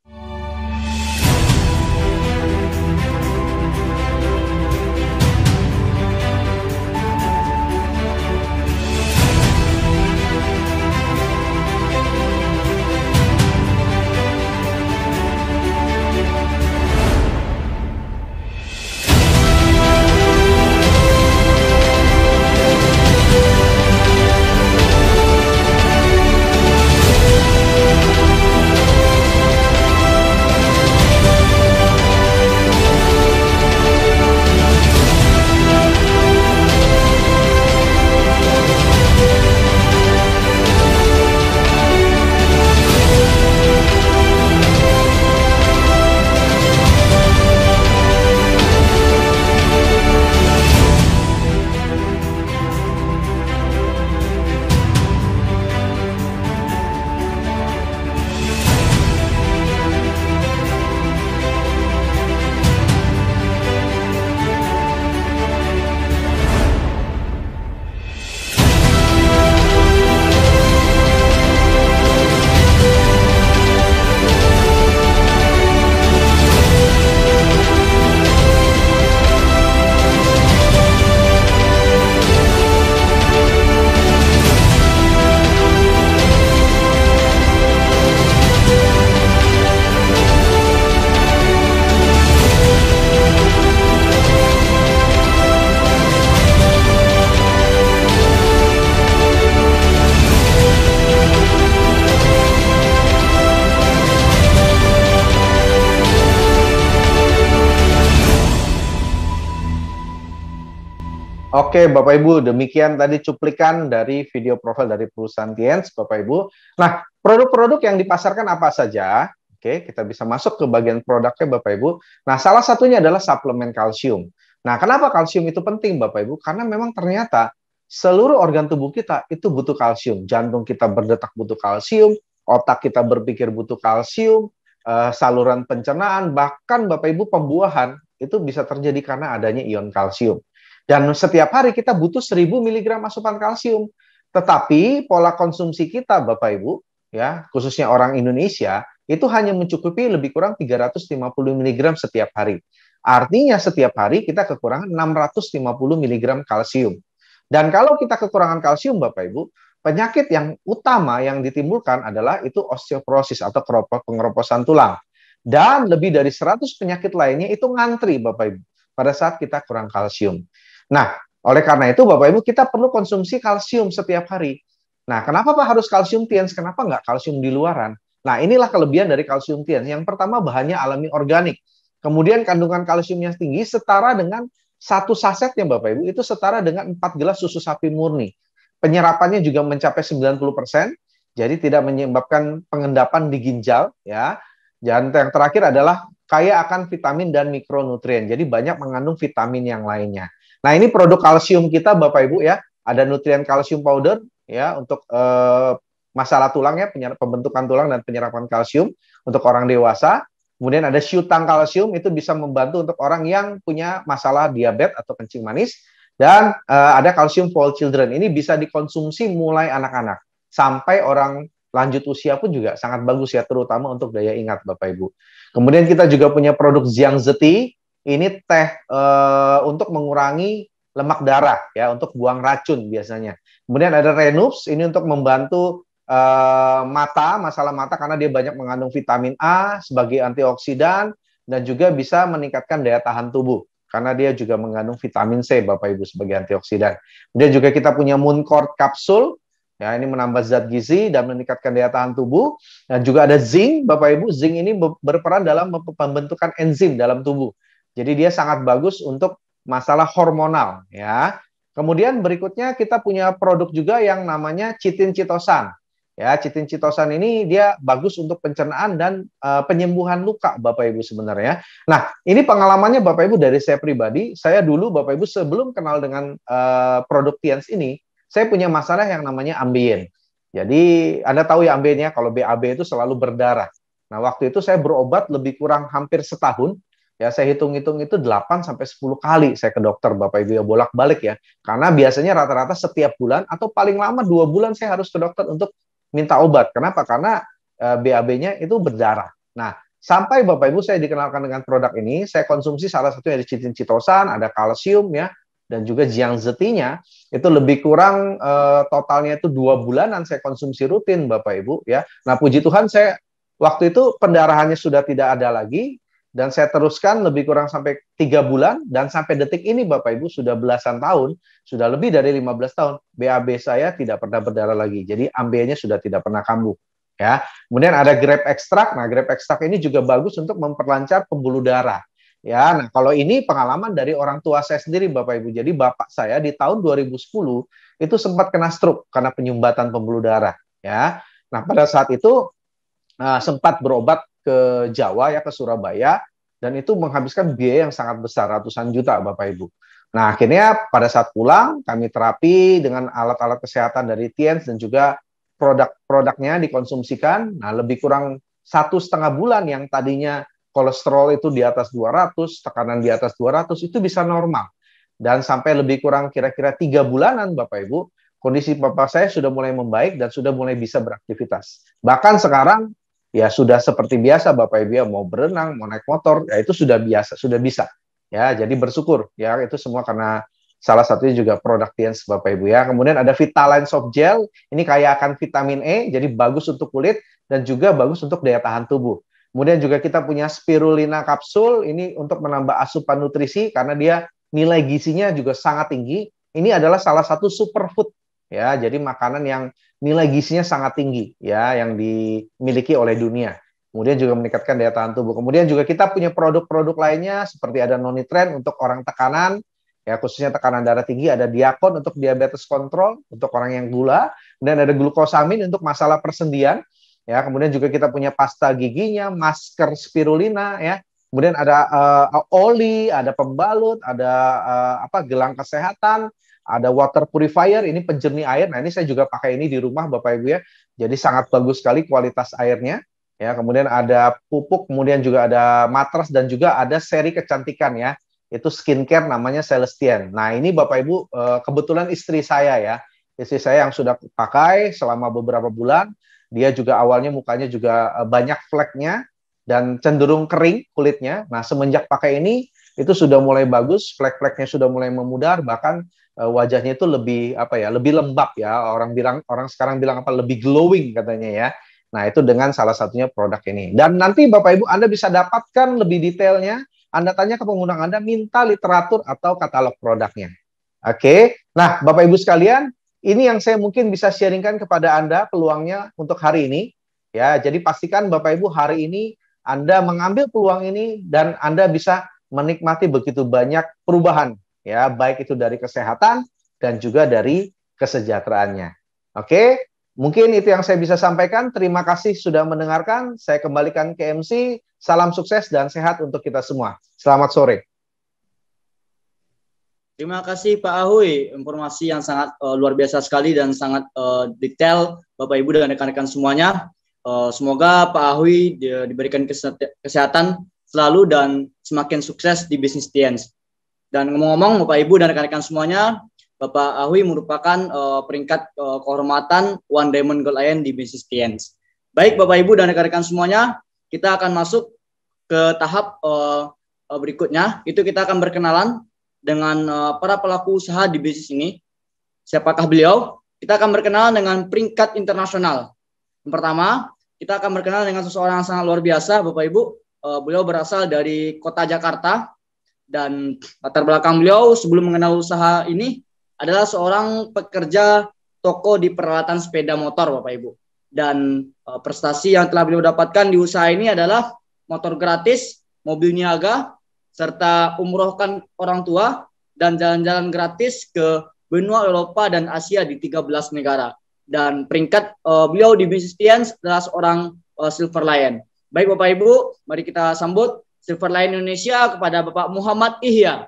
Oke, Bapak Ibu, demikian tadi cuplikan dari video profil dari perusahaan Tiens, Bapak Ibu. Nah, produk-produk yang dipasarkan apa saja? Oke, kita bisa masuk ke bagian produknya, Bapak Ibu. Nah, salah satunya adalah suplemen kalsium. Nah, kenapa kalsium itu penting, Bapak Ibu? Karena memang ternyata seluruh organ tubuh kita itu butuh kalsium. Jantung kita berdetak butuh kalsium, otak kita berpikir butuh kalsium, saluran pencernaan, bahkan Bapak Ibu pembuahan itu bisa terjadi karena adanya ion kalsium. Dan setiap hari kita butuh 1000 mg asupan kalsium. Tetapi pola konsumsi kita, Bapak Ibu, ya, khususnya orang Indonesia, itu hanya mencukupi lebih kurang 350 mg setiap hari. Artinya setiap hari kita kekurangan 650 mg kalsium. Dan kalau kita kekurangan kalsium, Bapak Ibu, penyakit yang utama yang ditimbulkan adalah itu osteoporosis atau pengeroposan tulang. Dan lebih dari 100 penyakit lainnya itu ngantri, Bapak Ibu, pada saat kita kurang kalsium. Nah, oleh karena itu Bapak Ibu kita perlu konsumsi kalsium setiap hari. Nah, kenapa Pak harus kalsium Tiens? Kenapa nggak kalsium di luaran? Nah, inilah kelebihan dari kalsium Tiens. Yang pertama bahannya alami organik. Kemudian kandungan kalsiumnya tinggi setara dengan satu sasetnya Bapak Ibu itu setara dengan 4 gelas susu sapi murni. Penyerapannya juga mencapai 90%, jadi tidak menyebabkan pengendapan di ginjal ya. Dan yang terakhir adalah kaya akan vitamin dan mikronutrien. Jadi banyak mengandung vitamin yang lainnya. Nah, ini produk kalsium kita Bapak Ibu ya. Ada nutrien kalsium powder ya untuk masalah tulang ya, pembentukan tulang dan penyerapan kalsium untuk orang dewasa. Kemudian ada Syutang kalsium, itu bisa membantu untuk orang yang punya masalah diabetes atau kencing manis. Dan ada kalsium for children. Ini bisa dikonsumsi mulai anak-anak sampai orang lanjut usia pun juga sangat bagus ya, terutama untuk daya ingat Bapak Ibu. Kemudian kita juga punya produk Jiang Zeti. Ini teh untuk mengurangi lemak darah ya, untuk buang racun biasanya. Kemudian ada Renups, ini untuk membantu mata, masalah mata karena dia banyak mengandung vitamin A sebagai antioksidan dan juga bisa meningkatkan daya tahan tubuh karena dia juga mengandung vitamin C Bapak Ibu sebagai antioksidan. Kemudian juga kita punya Mooncord kapsul. Ya, ini menambah zat gizi dan meningkatkan daya tahan tubuh. Dan juga ada zinc, Bapak Ibu. Zinc ini berperan dalam pembentukan enzim dalam tubuh. Jadi dia sangat bagus untuk masalah hormonal ya. Kemudian berikutnya kita punya produk juga yang namanya chitin chitosan. Ya, chitin chitosan ini dia bagus untuk pencernaan dan penyembuhan luka Bapak Ibu sebenarnya. Nah, ini pengalamannya Bapak Ibu dari saya pribadi. Saya dulu Bapak Ibu sebelum kenal dengan produk Tiens ini, saya punya masalah yang namanya ambien. Jadi Anda tahu ya ambiennya, kalau BAB itu selalu berdarah. Nah, waktu itu saya berobat lebih kurang hampir setahun. Ya, saya hitung-hitung itu 8 sampai 10 kali saya ke dokter Bapak Ibu ya, bolak-balik ya. Karena biasanya rata-rata setiap bulan atau paling lama 2 bulan saya harus ke dokter untuk minta obat. Kenapa? Karena BAB-nya itu berdarah. Nah, sampai Bapak Ibu saya dikenalkan dengan produk ini, saya konsumsi salah satunya dari chitin chitosan, ada kalsium ya, dan juga Jiang Zeti-nya itu lebih kurang totalnya itu 2 bulanan saya konsumsi rutin Bapak Ibu ya. Nah, puji Tuhan saya waktu itu pendarahannya sudah tidak ada lagi. Dan saya teruskan lebih kurang sampai 3 bulan, dan sampai detik ini Bapak Ibu sudah belasan tahun, sudah lebih dari 15 tahun, BAB saya tidak pernah berdarah lagi. Jadi ambiennya sudah tidak pernah kambuh. Ya. Kemudian ada grape extract. Nah, grape extract ini juga bagus untuk memperlancar pembuluh darah. Ya, nah kalau ini pengalaman dari orang tua saya sendiri Bapak Ibu. Jadi bapak saya di tahun 2010 itu sempat kena stroke karena penyumbatan pembuluh darah. Ya. Nah, pada saat itu sempat berobat ke Jawa ya, ke Surabaya, dan itu menghabiskan biaya yang sangat besar, ratusan juta Bapak Ibu. Nah, akhirnya pada saat pulang kami terapi dengan alat-alat kesehatan dari Tiens dan juga produk-produknya dikonsumsikan. Nah, lebih kurang 1,5 bulan yang tadinya kolesterol itu di atas 200, tekanan di atas 200 itu bisa normal. Dan sampai lebih kurang kira-kira 3 bulanan Bapak Ibu, kondisi bapak saya sudah mulai membaik dan sudah mulai bisa beraktivitas. Bahkan sekarang ya sudah seperti biasa Bapak Ibu ya, mau berenang, mau naik motor, ya itu sudah biasa, sudah bisa. Ya, jadi bersyukur ya, itu semua karena salah satunya juga produk Tiens Bapak Ibu ya. Kemudian ada Vitaline Soft Gel, ini kaya akan vitamin E, jadi bagus untuk kulit dan juga bagus untuk daya tahan tubuh. Kemudian juga kita punya Spirulina kapsul, ini untuk menambah asupan nutrisi karena dia nilai gizinya juga sangat tinggi. Ini adalah salah satu superfood ya, jadi makanan yang nilai gizinya sangat tinggi ya, yang dimiliki oleh dunia. Kemudian juga meningkatkan daya tahan tubuh. Kemudian juga kita punya produk-produk lainnya seperti ada Nonitren untuk orang tekanan, ya khususnya tekanan darah tinggi, ada Diakon untuk diabetes kontrol untuk orang yang gula, kemudian ada glukosamin untuk masalah persendian, ya kemudian juga kita punya pasta giginya, masker spirulina, ya kemudian ada oli, ada pembalut, ada gelang kesehatan, ada water purifier, ini penjernih air. Nah ini saya juga pakai ini di rumah Bapak Ibu ya, jadi sangat bagus sekali kualitas airnya. Ya, kemudian ada pupuk, kemudian juga ada matras dan juga ada seri kecantikan ya. Itu skincare namanya Celestian. Nah, ini Bapak Ibu kebetulan istri saya ya. Istri saya yang sudah pakai selama beberapa bulan. Dia juga awalnya mukanya juga banyak fleknya dan cenderung kering kulitnya. Nah, semenjak pakai ini itu sudah mulai bagus, flek-fleknya sudah mulai memudar, bahkan wajahnya itu lebih lebih lembab ya. Orang sekarang bilang lebih glowing katanya ya. Nah, itu dengan salah satunya produk ini. Dan nanti Bapak Ibu Anda bisa dapatkan lebih detailnya, Anda tanya ke pengguna Anda, minta literatur atau katalog produknya. Oke. Nah, Bapak Ibu sekalian, ini yang saya mungkin bisa sharingkan kepada Anda peluangnya untuk hari ini. Ya, jadi pastikan Bapak Ibu hari ini Anda mengambil peluang ini dan Anda bisa menikmati begitu banyak perubahan ya, baik itu dari kesehatan dan juga dari kesejahteraannya. Oke. Mungkin itu yang saya bisa sampaikan. Terima kasih sudah mendengarkan. Saya kembalikan ke MC. Salam sukses dan sehat untuk kita semua. Selamat sore. Terima kasih Pak Ahoy. Informasi yang sangat luar biasa sekali dan sangat detail Bapak Ibu dan rekan-rekan semuanya. Semoga Pak Ahoy diberikan kesehatan selalu dan semakin sukses di bisnis Tiens. Dan ngomong-ngomong Bapak Ibu dan rekan-rekan semuanya, Bapak Ahoy merupakan peringkat kehormatan One Diamond Gold Lion di bisnis Tiens. Baik Bapak Ibu dan rekan-rekan semuanya, kita akan masuk ke tahap berikutnya. Itu kita akan berkenalan dengan para pelaku usaha di bisnis ini. Siapakah beliau? Kita akan berkenalan dengan peringkat internasional. Yang pertama, kita akan berkenalan dengan seseorang yang sangat luar biasa, Bapak Ibu. Beliau berasal dari kota Jakarta. Dan latar belakang beliau sebelum mengenal usaha ini adalah seorang pekerja toko di peralatan sepeda motor, Bapak Ibu. Dan prestasi yang telah beliau dapatkan di usaha ini adalah motor gratis, mobil niaga, serta umrohkan orang tua, dan jalan-jalan gratis ke benua Eropa dan Asia di 13 negara. Dan peringkat beliau di bisnis Tiens adalah seorang Silver Lion. Baik Bapak Ibu, mari kita sambut Silver Lion Indonesia kepada Bapak Muhammad Ihya.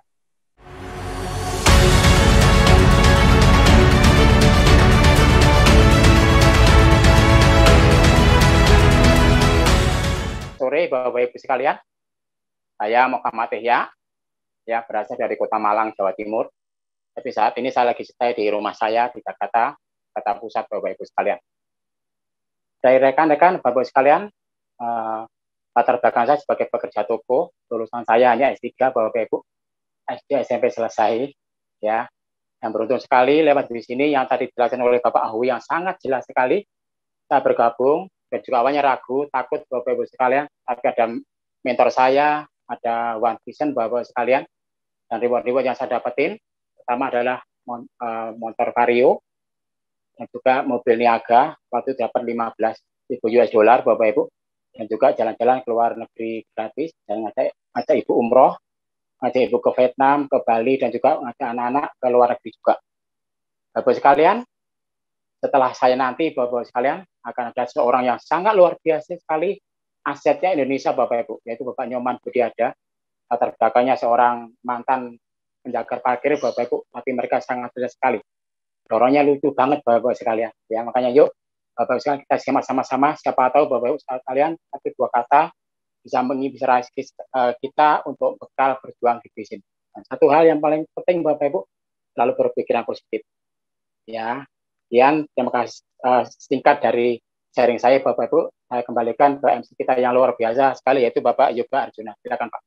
Sore Bapak Ibu sekalian, saya Muhammad Ihya, ya berasal dari Kota Malang, Jawa Timur. Tapi saat ini saya lagi stay di rumah saya di Jakarta, Jakarta Pusat, Bapak Ibu sekalian. Dari rekan-rekan Bapak Ibu sekalian, latar belakang saya sebagai pekerja toko, lulusan saya hanya S3 Bapak Ibu, SD SMP selesai, ya. Yang beruntung sekali lewat di sini yang tadi dijelaskan oleh Bapak Ahoy yang sangat jelas sekali, saya bergabung. Dan juga awalnya ragu, takut Bapak Ibu sekalian, tapi ada mentor saya, ada One Vision Bapak Ibu sekalian, dan reward-reward yang saya dapetin, pertama adalah motor Vario, dan juga mobil niaga, waktu dapat 15.000 US dollar Bapak Ibu, dan juga jalan-jalan ke luar negeri gratis, dan ngajak ibu umroh, ngajak ibu ke Vietnam, ke Bali, dan juga ngajak anak-anak ke luar negeri juga. Bapak Ibu sekalian, setelah saya nanti Bapak Ibu sekalian akan ada seorang yang sangat luar biasa sekali asetnya Indonesia Bapak Ibu, yaitu Bapak Nyoman Budiada. Latar belakangnya seorang mantan penjaga parkir Bapak Ibu, tapi mereka sangat jelas sekali. Dorongnya lucu banget Bapak Ibu sekalian. Ya, makanya yuk Bapak Ibu sekalian kita simak sama-sama, siapa tahu Bapak Ibu sekalian satu dua kata bisa menginspirasi kita untuk bekal berjuang di bisnis. Dan satu hal yang paling penting Bapak Ibu, selalu berpikiran positif. Ya. Sekian, terima kasih singkat dari sharing saya Bapak Ibu. Saya kembalikan ke MC kita yang luar biasa sekali, yaitu Bapak Yoga Arjuna. Silakan Pak.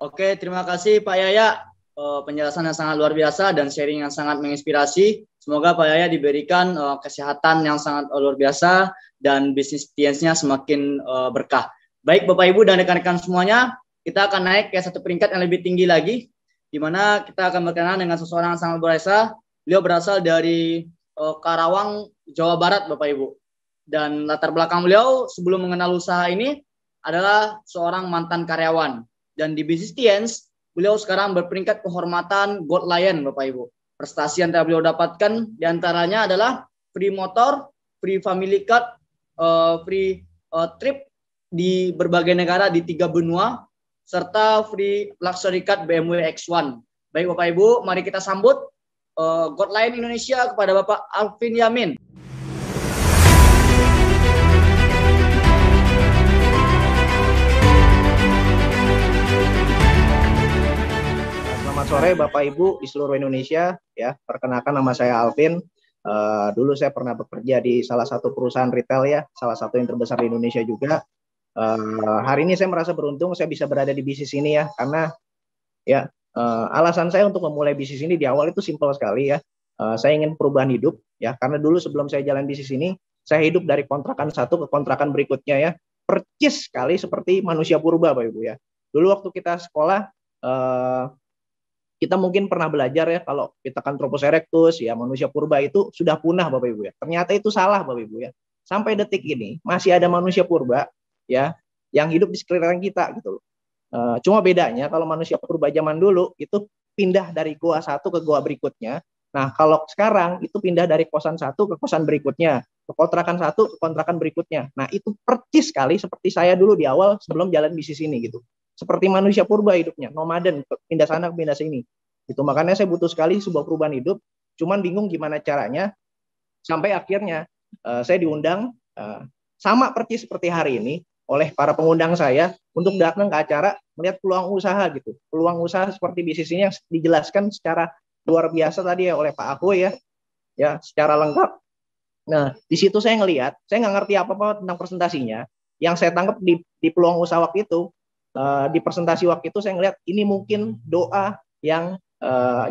Oke, terima kasih Pak Yaya. Penjelasan yang sangat luar biasa dan sharing yang sangat menginspirasi. Semoga Pak Yaya diberikan kesehatan yang sangat luar biasa dan bisnis Tiensnya semakin berkah. Baik Bapak Ibu dan rekan-rekan semuanya, kita akan naik ke satu peringkat yang lebih tinggi lagi, di mana kita akan berkenalan dengan seseorang yang sangat luar biasa. Beliau berasal dari Karawang, Jawa Barat, Bapak Ibu. Dan latar belakang beliau sebelum mengenal usaha ini adalah seorang mantan karyawan. Dan di bisnis Tiens, beliau sekarang berperingkat kehormatan Gold Lion, Bapak Ibu. Prestasi yang telah beliau dapatkan diantaranya adalah free motor, free family card, free trip di berbagai negara di 3 benua, serta free luxury card BMW X1. Baik Bapak Ibu, mari kita sambut Gold Lion Indonesia kepada Bapak Alvin Yamin. Selamat sore Bapak Ibu di seluruh Indonesia, ya. Perkenalkan nama saya Alvin. Dulu saya pernah bekerja di salah satu perusahaan retail, ya, salah satu yang terbesar di Indonesia juga. Hari ini saya merasa beruntung saya bisa berada di bisnis ini, ya, karena ya alasan saya untuk memulai bisnis ini di awal itu simpel sekali, ya. Saya ingin perubahan hidup, ya, karena dulu sebelum saya jalan bisnis ini saya hidup dari kontrakan satu ke kontrakan berikutnya, ya, percis sekali seperti manusia purba, Bapak Ibu, ya. Dulu waktu kita sekolah kita mungkin pernah belajar, ya, kalau Pithecanthropus erectus, ya, manusia purba itu sudah punah, Bapak Ibu, ya. Ternyata itu salah, Bapak Ibu, ya. Sampai detik ini masih ada manusia purba, ya, yang hidup di sekeliling kita gitu loh. Cuma bedanya kalau manusia purba zaman dulu itu pindah dari goa satu ke goa berikutnya. Nah, kalau sekarang itu pindah dari kosan satu ke kosan berikutnya, ke kontrakan satu ke kontrakan berikutnya. Nah, itu percis sekali seperti saya dulu di awal sebelum jalan bisnis ini gitu. Seperti manusia purba hidupnya, nomaden, pindah sana pindah sini. Gitu. Makanya saya butuh sekali sebuah perubahan hidup. Cuman bingung gimana caranya. Sampai akhirnya saya diundang sama percis seperti hari ini oleh para pengundang saya untuk datang ke acara melihat peluang usaha gitu. Peluang usaha seperti bisnis ini yang dijelaskan secara luar biasa tadi ya oleh Pak Akwe, ya. Ya, secara lengkap. Nah, di situ saya ngelihat, saya nggak ngerti apa-apa tentang presentasinya. Yang saya tangkap di peluang usaha waktu itu, di presentasi waktu itu saya ngelihat ini mungkin doa yang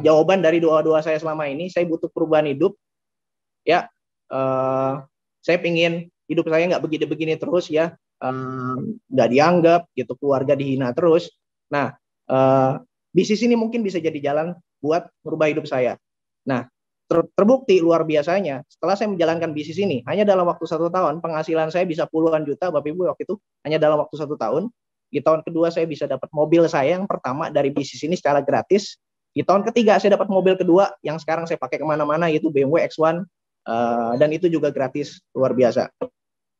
jawaban dari doa-doa saya selama ini. Saya butuh perubahan hidup, ya. Saya pingin hidup saya nggak begini-begini terus, ya. Nggak dianggap gitu, keluarga dihina terus. Nah, bisnis ini mungkin bisa jadi jalan buat merubah hidup saya. Nah, terbukti luar biasanya setelah saya menjalankan bisnis ini hanya dalam waktu 1 tahun penghasilan saya bisa puluhan juta, Bapak Ibu, waktu itu hanya dalam waktu 1 tahun. Di tahun kedua saya bisa dapat mobil saya yang pertama dari bisnis ini secara gratis. Di tahun ketiga saya dapat mobil kedua yang sekarang saya pakai kemana-mana, yaitu BMW X1, dan itu juga gratis, luar biasa.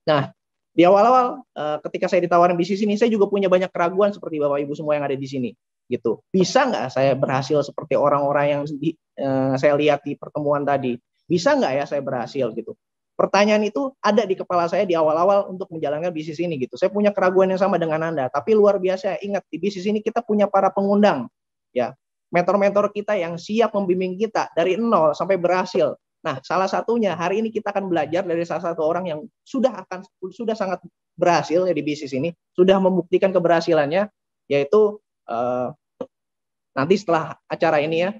Nah, di awal-awal ketika saya ditawarin bisnis ini, saya juga punya banyak keraguan seperti Bapak Ibu semua yang ada di sini. Gitu. Bisa nggak saya berhasil seperti orang-orang yang saya lihat di pertemuan tadi? Bisa nggak ya saya berhasil gitu? Pertanyaan itu ada di kepala saya di awal-awal untuk menjalankan bisnis ini gitu. Saya punya keraguan yang sama dengan Anda, tapi luar biasa, ingat di bisnis ini kita punya para pengundang, ya, mentor-mentor kita yang siap membimbing kita dari nol sampai berhasil. Nah, salah satunya hari ini kita akan belajar dari salah satu orang yang sudah sangat berhasil ya di bisnis ini, sudah membuktikan keberhasilannya, yaitu nanti setelah acara ini, ya,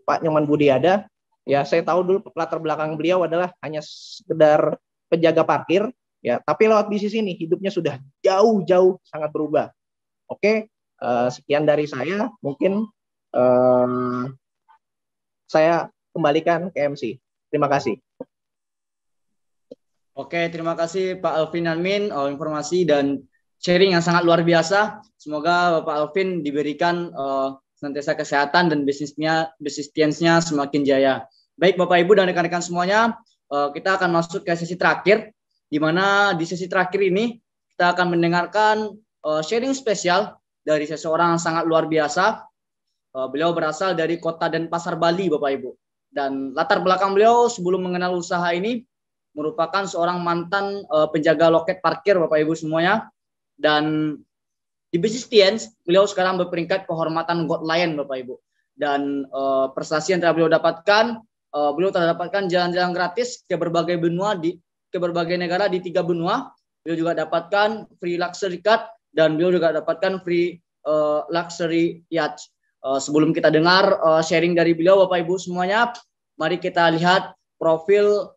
Pak Nyoman Budiada, ya, saya tahu dulu latar belakang beliau adalah hanya sekedar penjaga parkir, ya, tapi lewat bisnis ini hidupnya sudah jauh-jauh sangat berubah. Oke, sekian dari saya, mungkin saya kembalikan ke MC. Terima kasih. Oke, terima kasih Pak Alvin Yamin, informasi dan sharing yang sangat luar biasa. Semoga Bapak Alvin diberikan senantiasa kesehatan dan bisnisnya semakin jaya. Baik Bapak Ibu dan rekan-rekan semuanya, kita akan masuk ke sesi terakhir, di mana di sesi terakhir ini kita akan mendengarkan sharing spesial dari seseorang yang sangat luar biasa. Beliau berasal dari kota Denpasar, Bali, Bapak Ibu. Dan latar belakang beliau sebelum mengenal usaha ini merupakan seorang mantan penjaga loket parkir, Bapak Ibu semuanya. Dan di bisnis Tiens, beliau sekarang berperingkat kehormatan Gold Lion, Bapak Ibu. Dan prestasi yang telah beliau dapatkan, beliau telah dapatkan jalan-jalan gratis ke berbagai benua, ke berbagai negara di 3 benua. Beliau juga dapatkan free luxury card dan beliau juga dapatkan free luxury yacht. Sebelum kita dengar sharing dari beliau, Bapak Ibu semuanya, mari kita lihat profil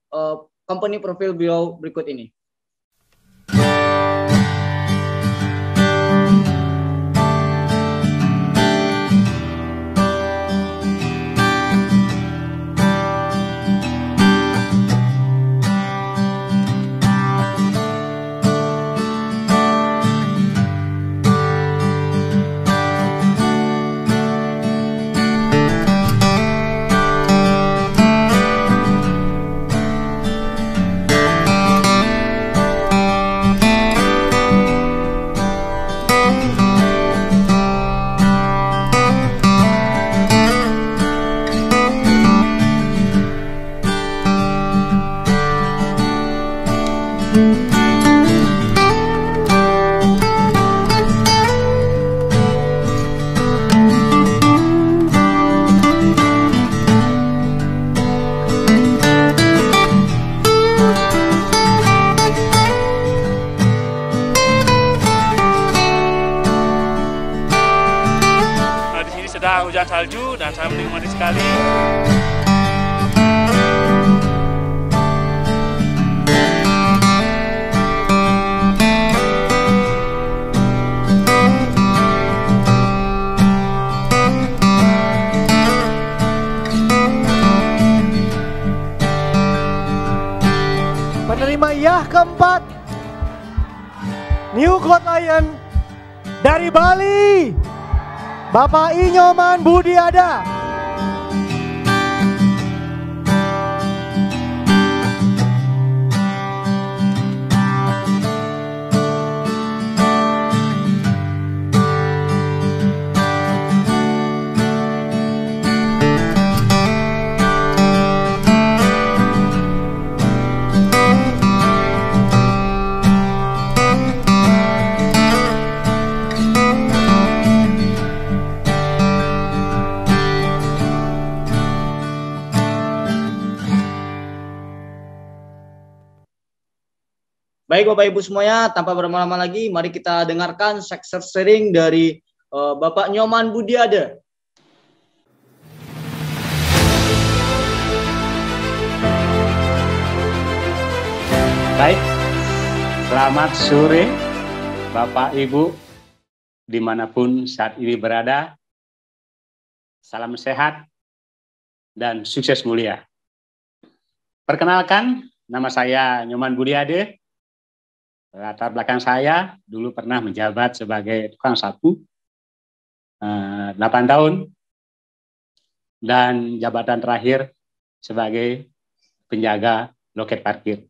company profil beliau berikut ini. cerita hujan salju dan saya menikmati sekali. Penerima Yah keempat, New God Lion dari Bali, Bapak Inyoman Budiada. Baik Bapak Ibu semuanya, tanpa berlama-lama lagi, mari kita dengarkan success sharing dari Bapak Nyoman Budiada. Baik, selamat sore Bapak Ibu dimanapun saat ini berada. Salam sehat dan sukses mulia. Perkenalkan, nama saya Nyoman Budiada. Latar belakang saya dulu pernah menjabat sebagai tukang sapu 8 tahun dan jabatan terakhir sebagai penjaga loket parkir.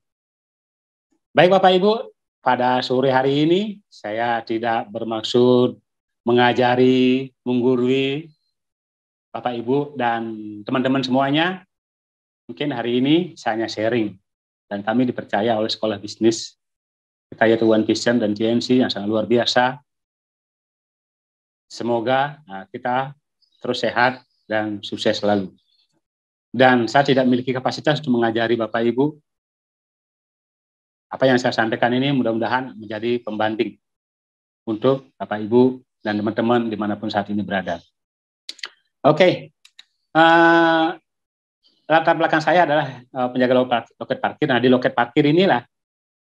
Baik Bapak Ibu, pada sore hari ini saya tidak bermaksud mengajari, menggurui Bapak Ibu dan teman-teman semuanya. Mungkin hari ini saya hanya sharing dan kami dipercaya oleh Sekolah Bisnis kita yaitu One Vision dan GMC yang sangat luar biasa. Semoga kita terus sehat dan sukses selalu. Dan saya tidak memiliki kapasitas untuk mengajari Bapak Ibu. Apa yang saya sampaikan ini mudah-mudahan menjadi pembanding untuk Bapak Ibu dan teman-teman dimanapun saat ini berada. Oke. Latar belakang saya adalah penjaga loket parkir. Nah, di loket parkir inilah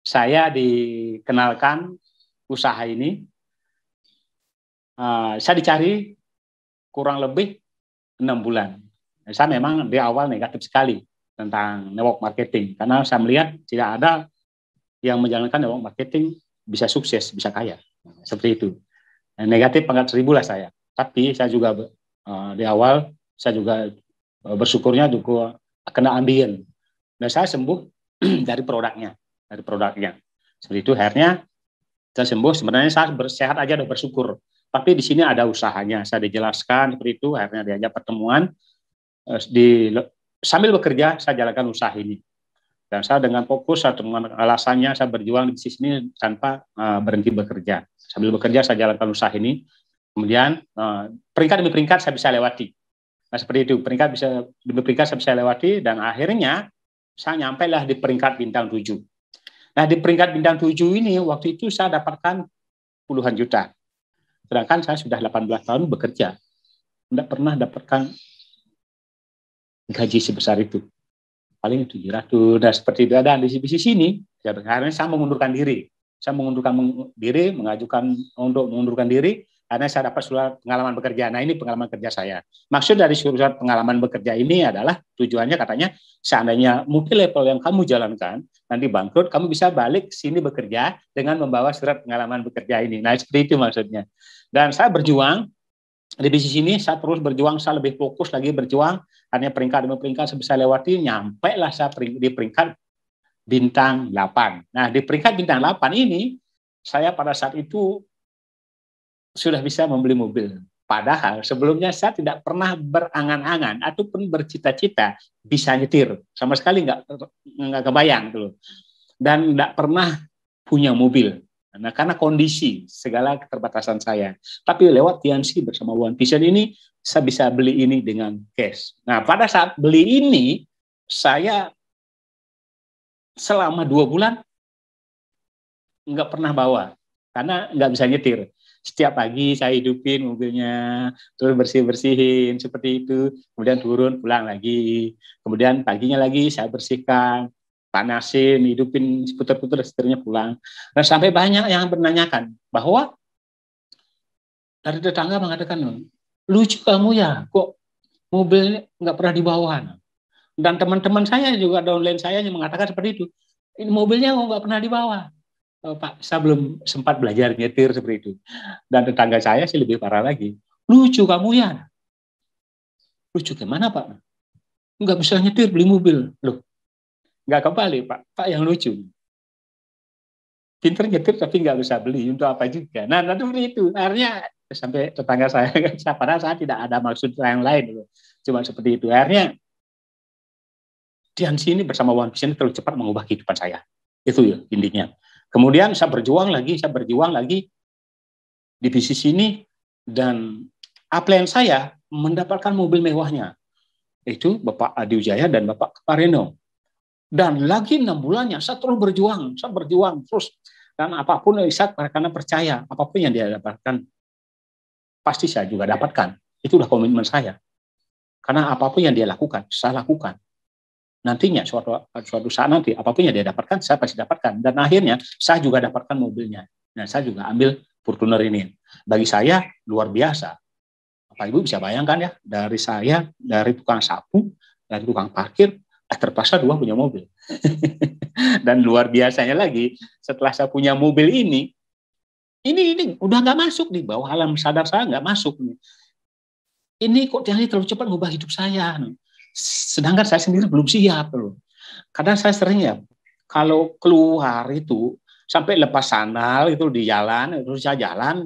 saya dikenalkan usaha ini. Saya dicari kurang lebih 6 bulan. Saya memang di awal negatif sekali tentang network marketing. Karena saya melihat tidak ada yang menjalankan network marketing bisa sukses, bisa kaya. Seperti itu. Negatif pangkat 1000 lah saya. Tapi saya juga di awal, saya juga bersyukurnya juga kena ambien. Dan saya sembuh dari produknya. Seperti itu, akhirnya saya sembuh. Sebenarnya saya sehat aja udah bersyukur. Tapi di sini ada usahanya. Saya dijelaskan seperti itu, akhirnya diajak pertemuan. Sambil bekerja, saya jalankan usaha ini. Dan saya dengan fokus, dengan alasannya saya berjuang di bisnis ini tanpa berhenti bekerja. Sambil bekerja, saya jalankan usaha ini. Kemudian peringkat demi peringkat saya bisa lewati. Nah seperti itu, peringkat demi peringkat saya bisa lewati. Dan akhirnya saya nyampe lah di peringkat bintang 7. Nah, di peringkat bintang 7 ini, waktu itu saya dapatkan puluhan juta. Sedangkan saya sudah 18 tahun bekerja. Tidak pernah dapatkan gaji sebesar itu. Paling 700, dan seperti itu. Dan di sini, akhirnya saya mengundurkan diri. Saya mengundurkan diri, mengajukan untuk mengundurkan diri, karena saya dapat surat pengalaman bekerja. Nah, ini pengalaman kerja saya. Maksud dari surat pengalaman bekerja ini adalah tujuannya katanya seandainya multi level yang kamu jalankan nanti bangkrut, kamu bisa balik sini bekerja dengan membawa surat pengalaman bekerja ini. Nah, seperti itu maksudnya. Dan saya berjuang di bisnis ini, saya terus berjuang, saya lebih fokus lagi berjuang. Hanya peringkat demi peringkat saya bisa lewati, nyampe lah saya di peringkat bintang 8. Nah, di peringkat bintang 8 ini, saya pada saat itu sudah bisa membeli mobil. Padahal sebelumnya saya tidak pernah berangan-angan ataupun bercita-cita bisa nyetir. Sama sekali nggak kebayang tuh. Dan nggak pernah punya mobil. Nah, karena kondisi segala keterbatasan saya. Tapi lewat TNC bersama One Vision ini, saya bisa beli ini dengan cash. Nah, pada saat beli ini, saya selama 2 bulan nggak pernah bawa. Karena nggak bisa nyetir. Setiap pagi saya hidupin mobilnya, terus bersih-bersihin seperti itu, kemudian turun pulang lagi, kemudian paginya lagi saya bersihkan, panasin, hidupin putar-putar seterusnya pulang. Dan sampai banyak yang menanyakan bahwa dari tetangga mengatakan, lucu kamu ya, kok mobilnya nggak pernah dibawa. Dan teman-teman saya juga downline saya yang mengatakan seperti itu, ini mobilnya kok nggak pernah dibawa. Pak, saya belum sempat belajar nyetir seperti itu. Dan tetangga saya sih lebih parah lagi. Lucu kamu ya. Lucu gimana Pak? Nggak bisa nyetir, beli mobil. Loh, nggak kembali Pak. Pak yang lucu. Pinter nyetir tapi nggak bisa beli. Untuk apa juga. Nah, seperti itu. Akhirnya sampai tetangga saya, padahal saya tidak ada maksud yang lain. Cuma seperti itu. Akhirnya, Dian sini bersama One Piece ini terlalu cepat mengubah kehidupan saya. Itu ya intinya. Kemudian saya berjuang lagi di bisnis ini, dan upline saya mendapatkan mobil mewahnya. Itu Bapak Adi Wijaya dan Bapak Kepareno. Dan lagi 6 bulannya saya terus berjuang terus. Dan apapun saya karena percaya, apapun yang dia dapatkan, pasti saya juga dapatkan. Itu udah komitmen saya. Karena apapun yang dia lakukan, saya lakukan. Nantinya suatu saat nanti apapun yang dia dapatkan saya pasti dapatkan, dan akhirnya saya juga dapatkan mobilnya. Nah, saya juga ambil Fortuner ini. Bagi saya luar biasa. Bapak Ibu bisa bayangkan ya, dari tukang sapu, dari tukang parkir, terpaksa 2 punya mobil. Dan luar biasanya lagi, setelah saya punya mobil ini udah nggak masuk di bawah alam sadar saya, nggak masuk nih. Ini kok dia terlalu cepat mengubah hidup saya. Sedangkan saya sendiri belum siap loh. Karena saya sering ya, kalau keluar itu sampai lepas sandal itu di jalan, terus saya jalan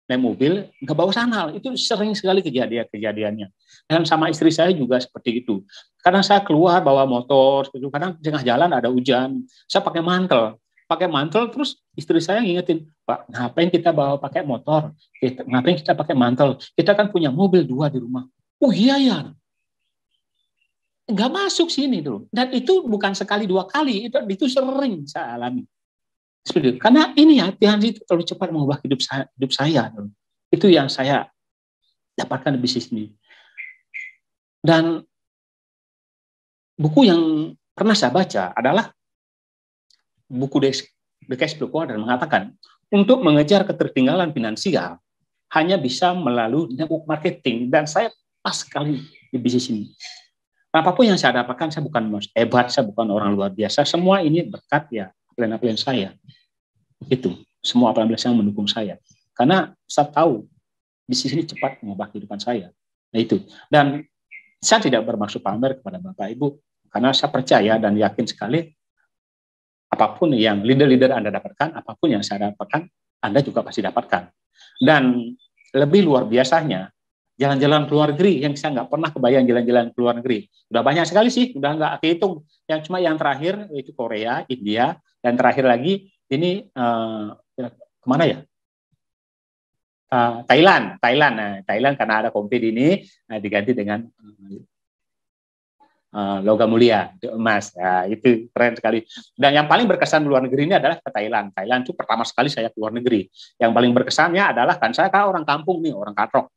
naik mobil nggak bawa sandal, itu sering sekali kejadiannya. Dan sama istri saya juga seperti itu. Kadang saya keluar bawa motor, kadang di tengah jalan ada hujan, saya pakai mantel, terus istri saya ngingetin, Pak, ngapain kita bawa pakai motor? Ngapain kita pakai mantel? Kita kan punya mobil 2 di rumah. Oh iya ya. Nggak masuk sini tuh. Dan itu bukan sekali 2 kali, itu sering saya alami. Seperti itu. Karena ini ya, Tuhan itu terlalu cepat mengubah hidup saya. Itu yang saya dapatkan di bisnis ini. Dan buku yang pernah saya baca adalah buku The Cash Flow Quadrant mengatakan, untuk mengejar ketertinggalan finansial hanya bisa melalui network marketing. Dan saya pas sekali di bisnis ini. Apapun yang saya dapatkan, saya bukan hebat, saya bukan orang luar biasa. Semua ini berkat ya plan saya. Itu semua plan yang mendukung saya. Karena saya tahu bisnis ini cepat mengubah kehidupan saya. Nah itu. Dan saya tidak bermaksud pamer kepada Bapak Ibu, karena saya percaya dan yakin sekali apapun yang leader-leader Anda dapatkan, apapun yang saya dapatkan, Anda juga pasti dapatkan. Dan lebih luar biasanya, jalan-jalan ke luar negeri yang saya nggak pernah kebayang, jalan-jalan ke luar negeri. Udah banyak sekali sih, udah nggak kehitung. Yang terakhir itu Korea, India, dan terakhir lagi ini kemana ya? Thailand. Nah, Thailand karena ada COVID ini diganti dengan logam mulia, emas. Nah, itu keren sekali. Dan yang paling berkesan di luar negeri ini adalah ke Thailand. Thailand itu pertama sekali saya ke luar negeri. Yang paling berkesannya adalah kan saya kan orang kampung nih, orang katrok.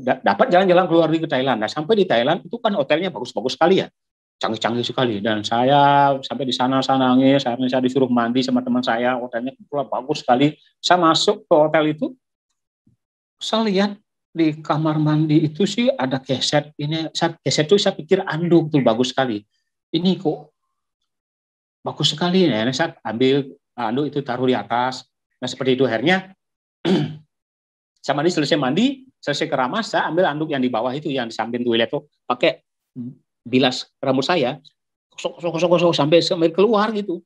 Dapat jalan-jalan keluar negeri ke Thailand. Nah, sampai di Thailand itu kan hotelnya bagus-bagus sekali ya. Canggih-canggih sekali. Dan saya sampai di sana nangis, saya disuruh mandi sama teman saya, hotelnya bagus sekali. Saya masuk ke hotel itu, saya lihat di kamar mandi itu sih ada keset. Ini keset itu saya pikir anduk tuh bagus sekali. Ini kok bagus sekali ya. Nah, saya ambil anduk itu taruh di atas. Nah seperti itu akhirnya saya selesai mandi, selesai keramas, saya ambil anduk yang di bawah itu yang di samping toilet tuh, pakai bilas rambut saya, kosong sampai keluar gitu.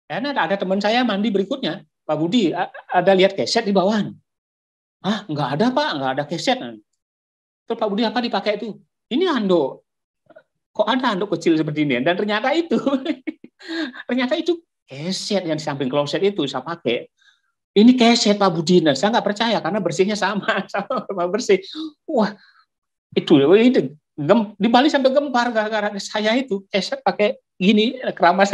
Karena ada teman saya mandi berikutnya, Pak Budi, ada lihat keset di bawah. Ah, nggak ada Pak, nggak ada keset. Terus Pak Budi apa dipakai itu? Ini anduk. Kok ada anduk kecil seperti ini? Dan ternyata itu keset yang di samping kloset itu saya pakai. Ini keset Pak Budi. Dan saya nggak percaya karena bersihnya sama bersih. Wah, itu di Bali sampai gempar gara-gara saya itu keset pakai gini keramas.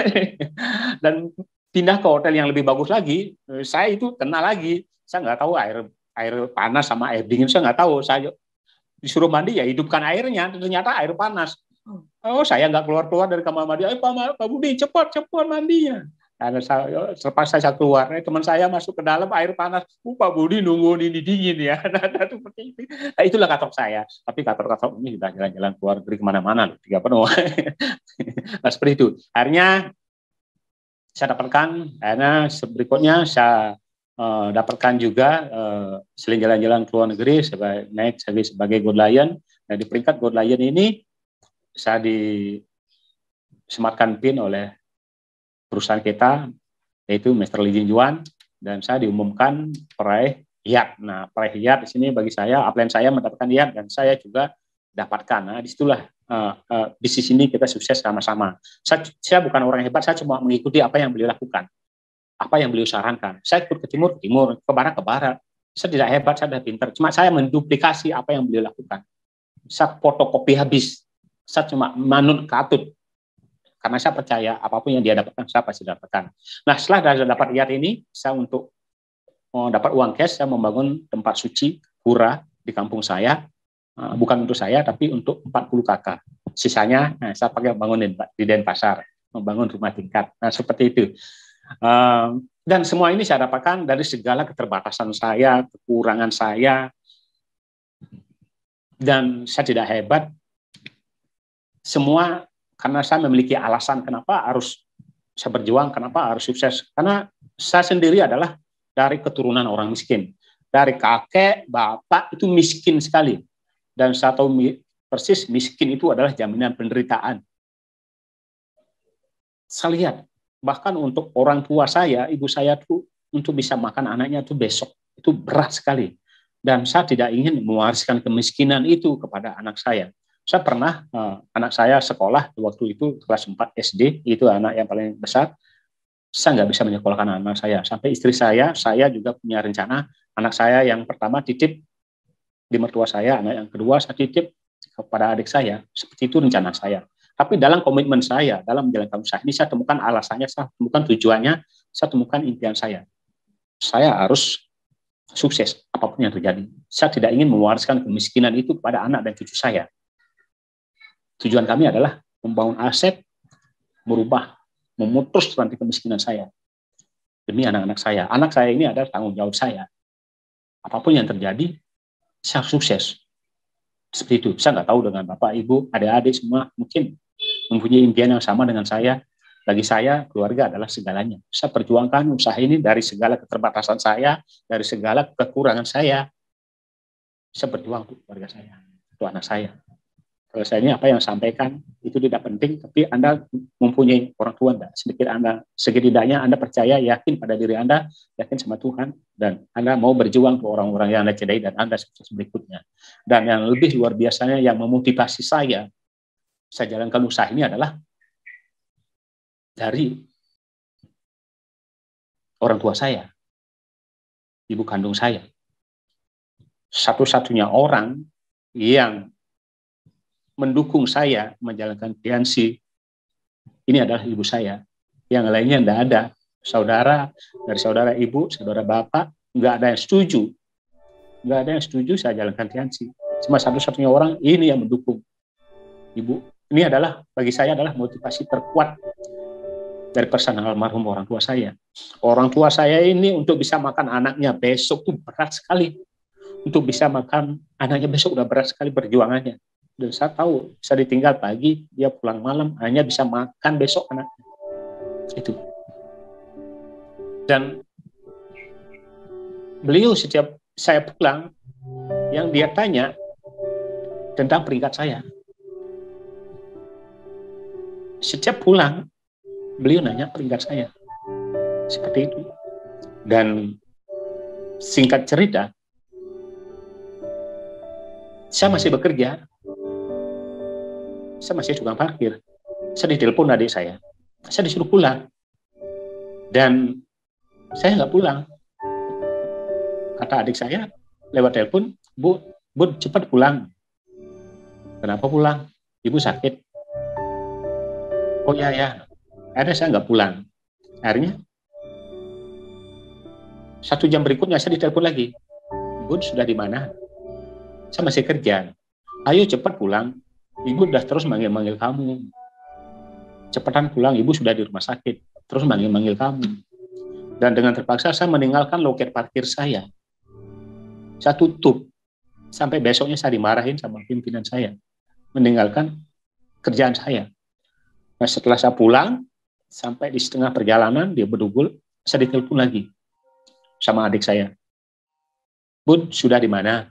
Dan pindah ke hotel yang lebih bagus lagi, saya itu kena lagi. Saya nggak tahu air panas sama air dingin, saya nggak tahu. Saya disuruh mandi, ya hidupkan airnya, ternyata air panas. Oh, saya nggak keluar dari kamar mandi. Ayo Pak Budi, cepat mandinya. Karena selepas saya keluar, teman saya masuk ke dalam air panas. Pak Budi nunggu ini dingin ya. Nah, itulah katok saya. Tapi katok ini sudah jalan-jalan keluar negeri kemana-mana, 3 penuh. Nah, seperti itu. Akhirnya saya dapatkan, berikutnya saya dapatkan juga selain jalan-jalan ke luar negeri, naik sebagai Gold Lion. Nah, di peringkat Gold Lion ini saya disematkan PIN oleh perusahaan kita, yaitu Mr. Lee Jin Juan, dan saya diumumkan peraih Hiyat. Nah, peraih Hiyat di sini bagi saya, upline saya mendapatkan Hiyat, dan saya juga dapatkan. Nah, disitulah bisnis ini kita sukses sama-sama. Saya bukan orang hebat, saya cuma mengikuti apa yang beliau lakukan, apa yang beliau sarankan. Saya ikut ke timur, ke barat. Saya tidak hebat, saya tidak pintar. Cuma saya menduplikasi apa yang beliau lakukan. Saya fotokopi habis. Saya cuma manut katut. Karena saya percaya apapun yang dia dapatkan, saya pasti dapatkan. Nah, setelah dapat Hiyat ini, saya untuk dapat uang cash, saya membangun tempat suci, pura di kampung saya. Bukan untuk saya, tapi untuk 40 kakak. Sisanya, saya pakai bangunin di Denpasar, membangun rumah tingkat. Nah, seperti itu. Dan semua ini saya dapatkan dari segala keterbatasan saya, kekurangan saya. Dan saya tidak hebat. Semua karena saya memiliki alasan kenapa harus saya berjuang, kenapa harus sukses. Karena saya sendiri adalah dari keturunan orang miskin. Dari kakek, bapak itu miskin sekali. Dan saya tahu persis miskin itu adalah jaminan penderitaan. Saya lihat, bahkan untuk orang tua saya, ibu saya itu untuk bisa makan anaknya itu besok, itu berat sekali. Dan saya tidak ingin mewariskan kemiskinan itu kepada anak saya. Saya pernah, anak saya sekolah waktu itu kelas 4 SD, itu anak yang paling besar, saya nggak bisa menyekolahkan anak saya. Sampai istri saya juga punya rencana, anak saya yang pertama titip di mertua saya, anak yang kedua saya titip kepada adik saya. Seperti itu rencana saya. Tapi dalam komitmen saya, dalam menjalankan usaha ini, saya temukan alasannya, saya temukan tujuannya, saya temukan impian saya. Saya harus sukses apapun yang terjadi. Saya tidak ingin mewariskan kemiskinan itu kepada anak dan cucu saya. Tujuan kami adalah membangun aset, memutus rantai kemiskinan saya demi anak-anak saya. Anak saya ini adalah tanggung jawab saya. Apapun yang terjadi, saya sukses. Seperti itu. Saya nggak tahu dengan Bapak, Ibu, adik-adik semua mungkin mempunyai impian yang sama dengan saya. Bagi saya, keluarga adalah segalanya. Saya perjuangkan usaha ini dari segala keterbatasan saya, dari segala kekurangan saya. Saya berjuang untuk keluarga saya, untuk anak saya. Kalau saya ini apa yang sampaikan itu tidak penting, tapi Anda mempunyai orang tua Anda. Setidaknya Anda percaya, yakin pada diri Anda, yakin sama Tuhan, dan Anda mau berjuang ke orang-orang yang Anda cintai dan Anda sukses berikutnya. Dan yang lebih luar biasanya yang memotivasi saya jalankan usaha ini adalah dari orang tua saya, ibu kandung saya. Satu-satunya orang yang mendukung saya menjalankan aliansi ini adalah ibu saya. Yang lainnya tidak ada. Dari saudara ibu, saudara bapak, nggak ada yang setuju. Nggak ada yang setuju saya jalankan aliansi. Cuma satu-satunya orang ini yang mendukung. Ibu, ini adalah bagi saya adalah motivasi terkuat dari pesan almarhum orang tua saya. Orang tua saya ini untuk bisa makan anaknya besok itu berat sekali. Untuk bisa makan anaknya besok udah berat sekali perjuangannya. Dan saya tahu, bisa ditinggal pagi, dia pulang malam, hanya bisa makan besok anaknya. Itu. Dan beliau setiap saya pulang, yang dia tanya tentang peringkat saya. Setiap pulang, beliau nanya peringkat saya. Seperti itu. Dan singkat cerita, saya masih bekerja. Saya masih tukang parkir. Saya ditelepon adik saya disuruh pulang. Dan saya nggak pulang. Kata adik saya lewat telepon, Bu, cepat pulang. Kenapa pulang? Ibu sakit. Oh ya. Akhirnya saya nggak pulang. Akhirnya 1 jam berikutnya saya ditelepon lagi. Bun, sudah di mana? Saya masih kerja. Ayo cepat pulang. Ibu udah terus manggil-manggil kamu. Cepatan pulang, ibu sudah di rumah sakit. Terus manggil-manggil kamu. Dan dengan terpaksa saya meninggalkan loket parkir saya. Saya tutup. Sampai besoknya saya dimarahin sama pimpinan saya. Meninggalkan kerjaan saya. Nah, setelah saya pulang, sampai di setengah perjalanan, dia berdugul, saya ditelepon lagi sama adik saya. Bun, sudah di mana?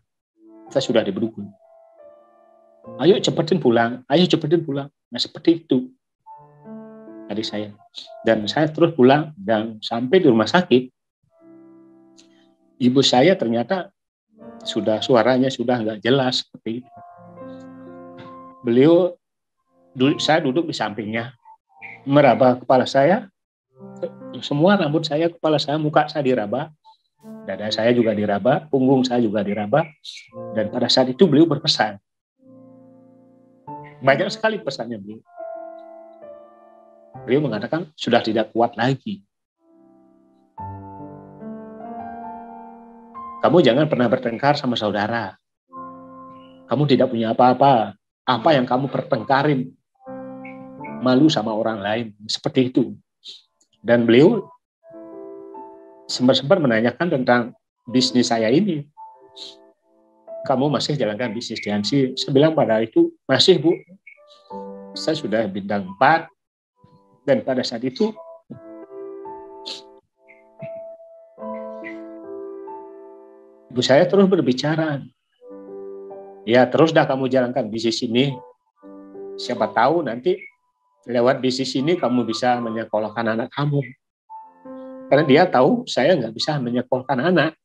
Saya sudah di Bedugul. Ayo cepetin pulang, ayo cepetin pulang. Nah, seperti itu adik saya. Dan saya terus pulang, dan sampai di rumah sakit, ibu saya ternyata suaranya sudah nggak jelas seperti itu. Beliau, saya duduk di sampingnya, meraba kepala saya, semua rambut saya, kepala saya, muka saya diraba, dada saya juga diraba, punggung saya juga diraba, dan pada saat itu beliau berpesan. Banyak sekali pesannya beliau. Beliau mengatakan sudah tidak kuat lagi. Kamu jangan pernah bertengkar sama saudara. Kamu tidak punya apa-apa. Apa yang kamu pertengkarin, malu sama orang lain. Seperti itu. Dan beliau sempat menanyakan tentang bisnis saya ini. Kamu masih jalankan bisnis di Hansi? Saya bilang pada itu, masih Bu. Saya sudah bintang 4. Dan pada saat itu, ibu saya terus berbicara. Ya, terus dah kamu jalankan bisnis ini. Siapa tahu nanti lewat bisnis ini kamu bisa menyekolahkan anak kamu. Karena dia tahu saya nggak bisa menyekolahkan anak.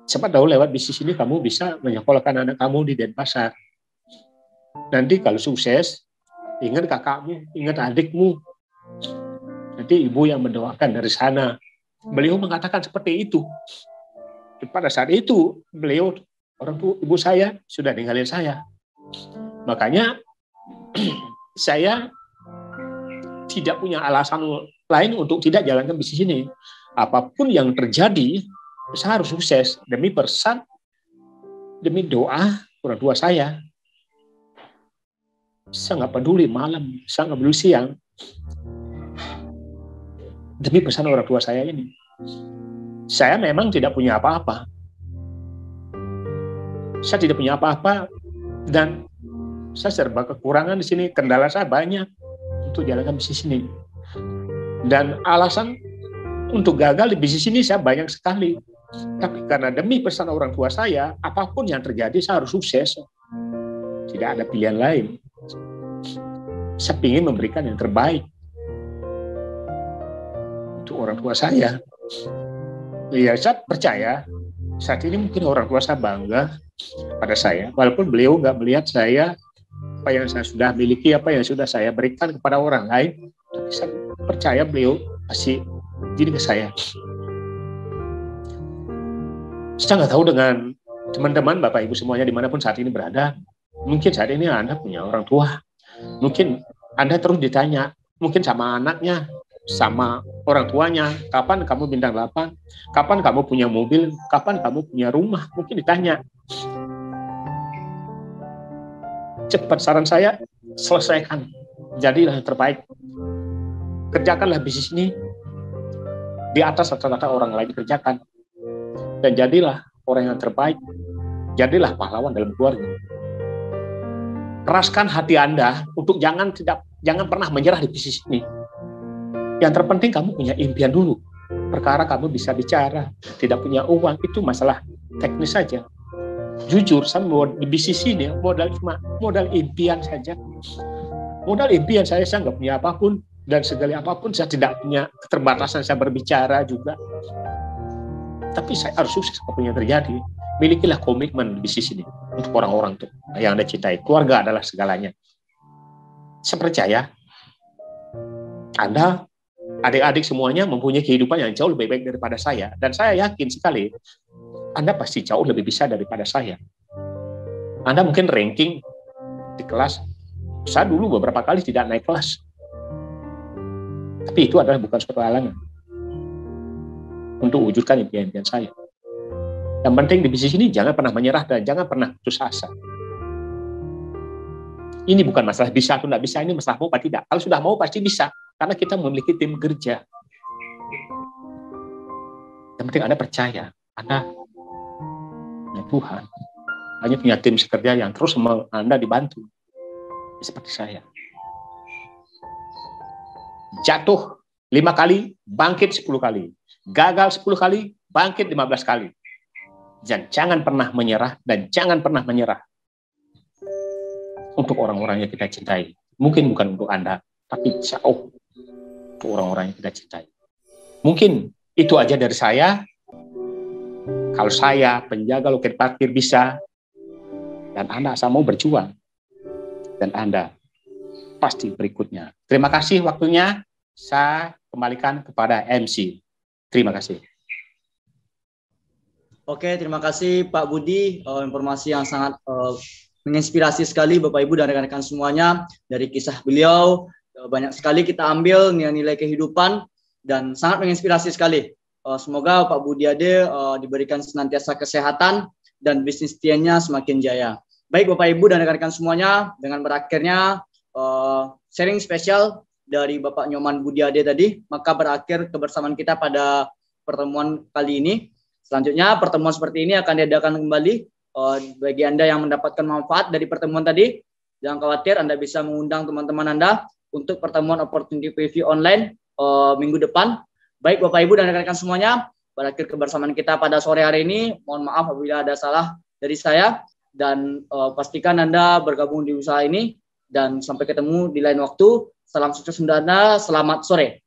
Siapa tahu lewat bisnis ini kamu bisa menyekolahkan anak kamu di Denpasar. Nanti kalau sukses, ingat kakakmu, ingat adikmu. Nanti ibu yang mendoakan dari sana. Beliau mengatakan seperti itu. Pada saat itu, beliau, ibu saya sudah ninggalin saya. Makanya saya tidak punya alasan lain untuk tidak jalankan bisnis ini. Apapun yang terjadi, saya harus sukses demi pesan, demi doa orang tua saya. Saya nggak peduli malam, saya nggak peduli siang. Demi pesan orang tua saya ini. Saya memang tidak punya apa-apa. Saya tidak punya apa-apa dan saya serba kekurangan di sini. Kendala saya banyak untuk jalankan bisnis ini. Dan alasan untuk gagal di bisnis ini saya banyak sekali. Tapi karena demi pesan orang tua saya, apapun yang terjadi saya harus sukses. Tidak ada pilihan lain. Saya ingin memberikan yang terbaik untuk orang tua saya. Ya, saya percaya saat ini mungkin orang tua saya bangga pada saya, walaupun beliau nggak melihat saya apa yang saya sudah miliki, apa yang sudah saya berikan kepada orang lain, tapi saya percaya beliau pasti jadi ke saya. Saya nggak tahu dengan teman-teman, Bapak Ibu semuanya dimanapun saat ini berada, mungkin saat ini Anda punya orang tua, mungkin Anda terus ditanya, mungkin sama anaknya, sama orang tuanya, kapan kamu bintang 8, kapan kamu punya mobil, kapan kamu punya rumah, mungkin ditanya. Cepat saran saya, selesaikan, jadilah yang terbaik. Kerjakanlah bisnis ini di atas rata-rata orang lain kerjakan. Dan jadilah orang yang terbaik, jadilah pahlawan dalam keluarga. Keraskan hati Anda untuk jangan pernah menyerah di bisnis ini. Yang terpenting kamu punya impian dulu. Perkara kamu bisa bicara, tidak punya uang, itu masalah teknis saja. Jujur, saya di bisnis ini modal impian saja. Modal impian saya nggak punya apapun, dan segala apapun saya tidak punya keterbatasan saya berbicara juga. Tapi saya harus sukses apapun yang terjadi. Milikilah komitmen di bisnis ini untuk orang-orang tuh yang Anda cintai. Keluarga adalah segalanya. Saya percaya Anda, adik-adik semuanya mempunyai kehidupan yang jauh lebih baik daripada saya. Dan saya yakin sekali, Anda pasti jauh lebih bisa daripada saya. Anda mungkin ranking di kelas. Saya dulu beberapa kali tidak naik kelas. Tapi itu adalah bukan suatu halangan. untuk wujudkan impian-impian saya. Yang penting di bisnis ini jangan pernah menyerah dan jangan pernah putus asa. Ini bukan masalah bisa atau tidak bisa, ini masalah mau apa tidak. Kalau sudah mau pasti bisa, karena kita memiliki tim kerja. Yang penting Anda percaya, Anda punya Tuhan, hanya punya tim kerja yang terus Anda dibantu. Seperti saya. Jatuh 5 kali, bangkit 10 kali. Gagal 10 kali, bangkit 15 kali. Dan jangan pernah menyerah, dan jangan pernah menyerah. Untuk orang-orang yang kita cintai. Mungkin bukan untuk Anda, tapi jauh untuk orang-orang yang kita cintai. Mungkin itu aja dari saya. Kalau saya, penjaga loket parkir bisa, dan Anda asal mau berjuang, dan Anda pasti berikutnya. Terima kasih waktunya. Saya kembalikan kepada MC. Terima kasih. Oke, terima kasih Pak Budi. Informasi yang sangat menginspirasi sekali Bapak Ibu dan rekan-rekan semuanya. Dari kisah beliau, banyak sekali kita ambil nilai-nilai kehidupan dan sangat menginspirasi sekali. Semoga Pak Budi Ade diberikan senantiasa kesehatan dan bisnis tiannya semakin jaya. Baik Bapak Ibu dan rekan-rekan semuanya, dengan berakhirnya sharing spesial dari Bapak Nyoman Budi Ade tadi, maka berakhir kebersamaan kita pada pertemuan kali ini. Selanjutnya pertemuan seperti ini akan diadakan kembali. Bagi Anda yang mendapatkan manfaat dari pertemuan tadi, jangan khawatir, Anda bisa mengundang teman-teman Anda untuk pertemuan Opportunity PV online minggu depan. Baik Bapak Ibu dan rekan-rekan semuanya, berakhir kebersamaan kita pada sore hari ini. Mohon maaf apabila ada salah dari saya, dan pastikan Anda bergabung di usaha ini, dan sampai ketemu di lain waktu. Salam sukses untuk Anda, selamat sore.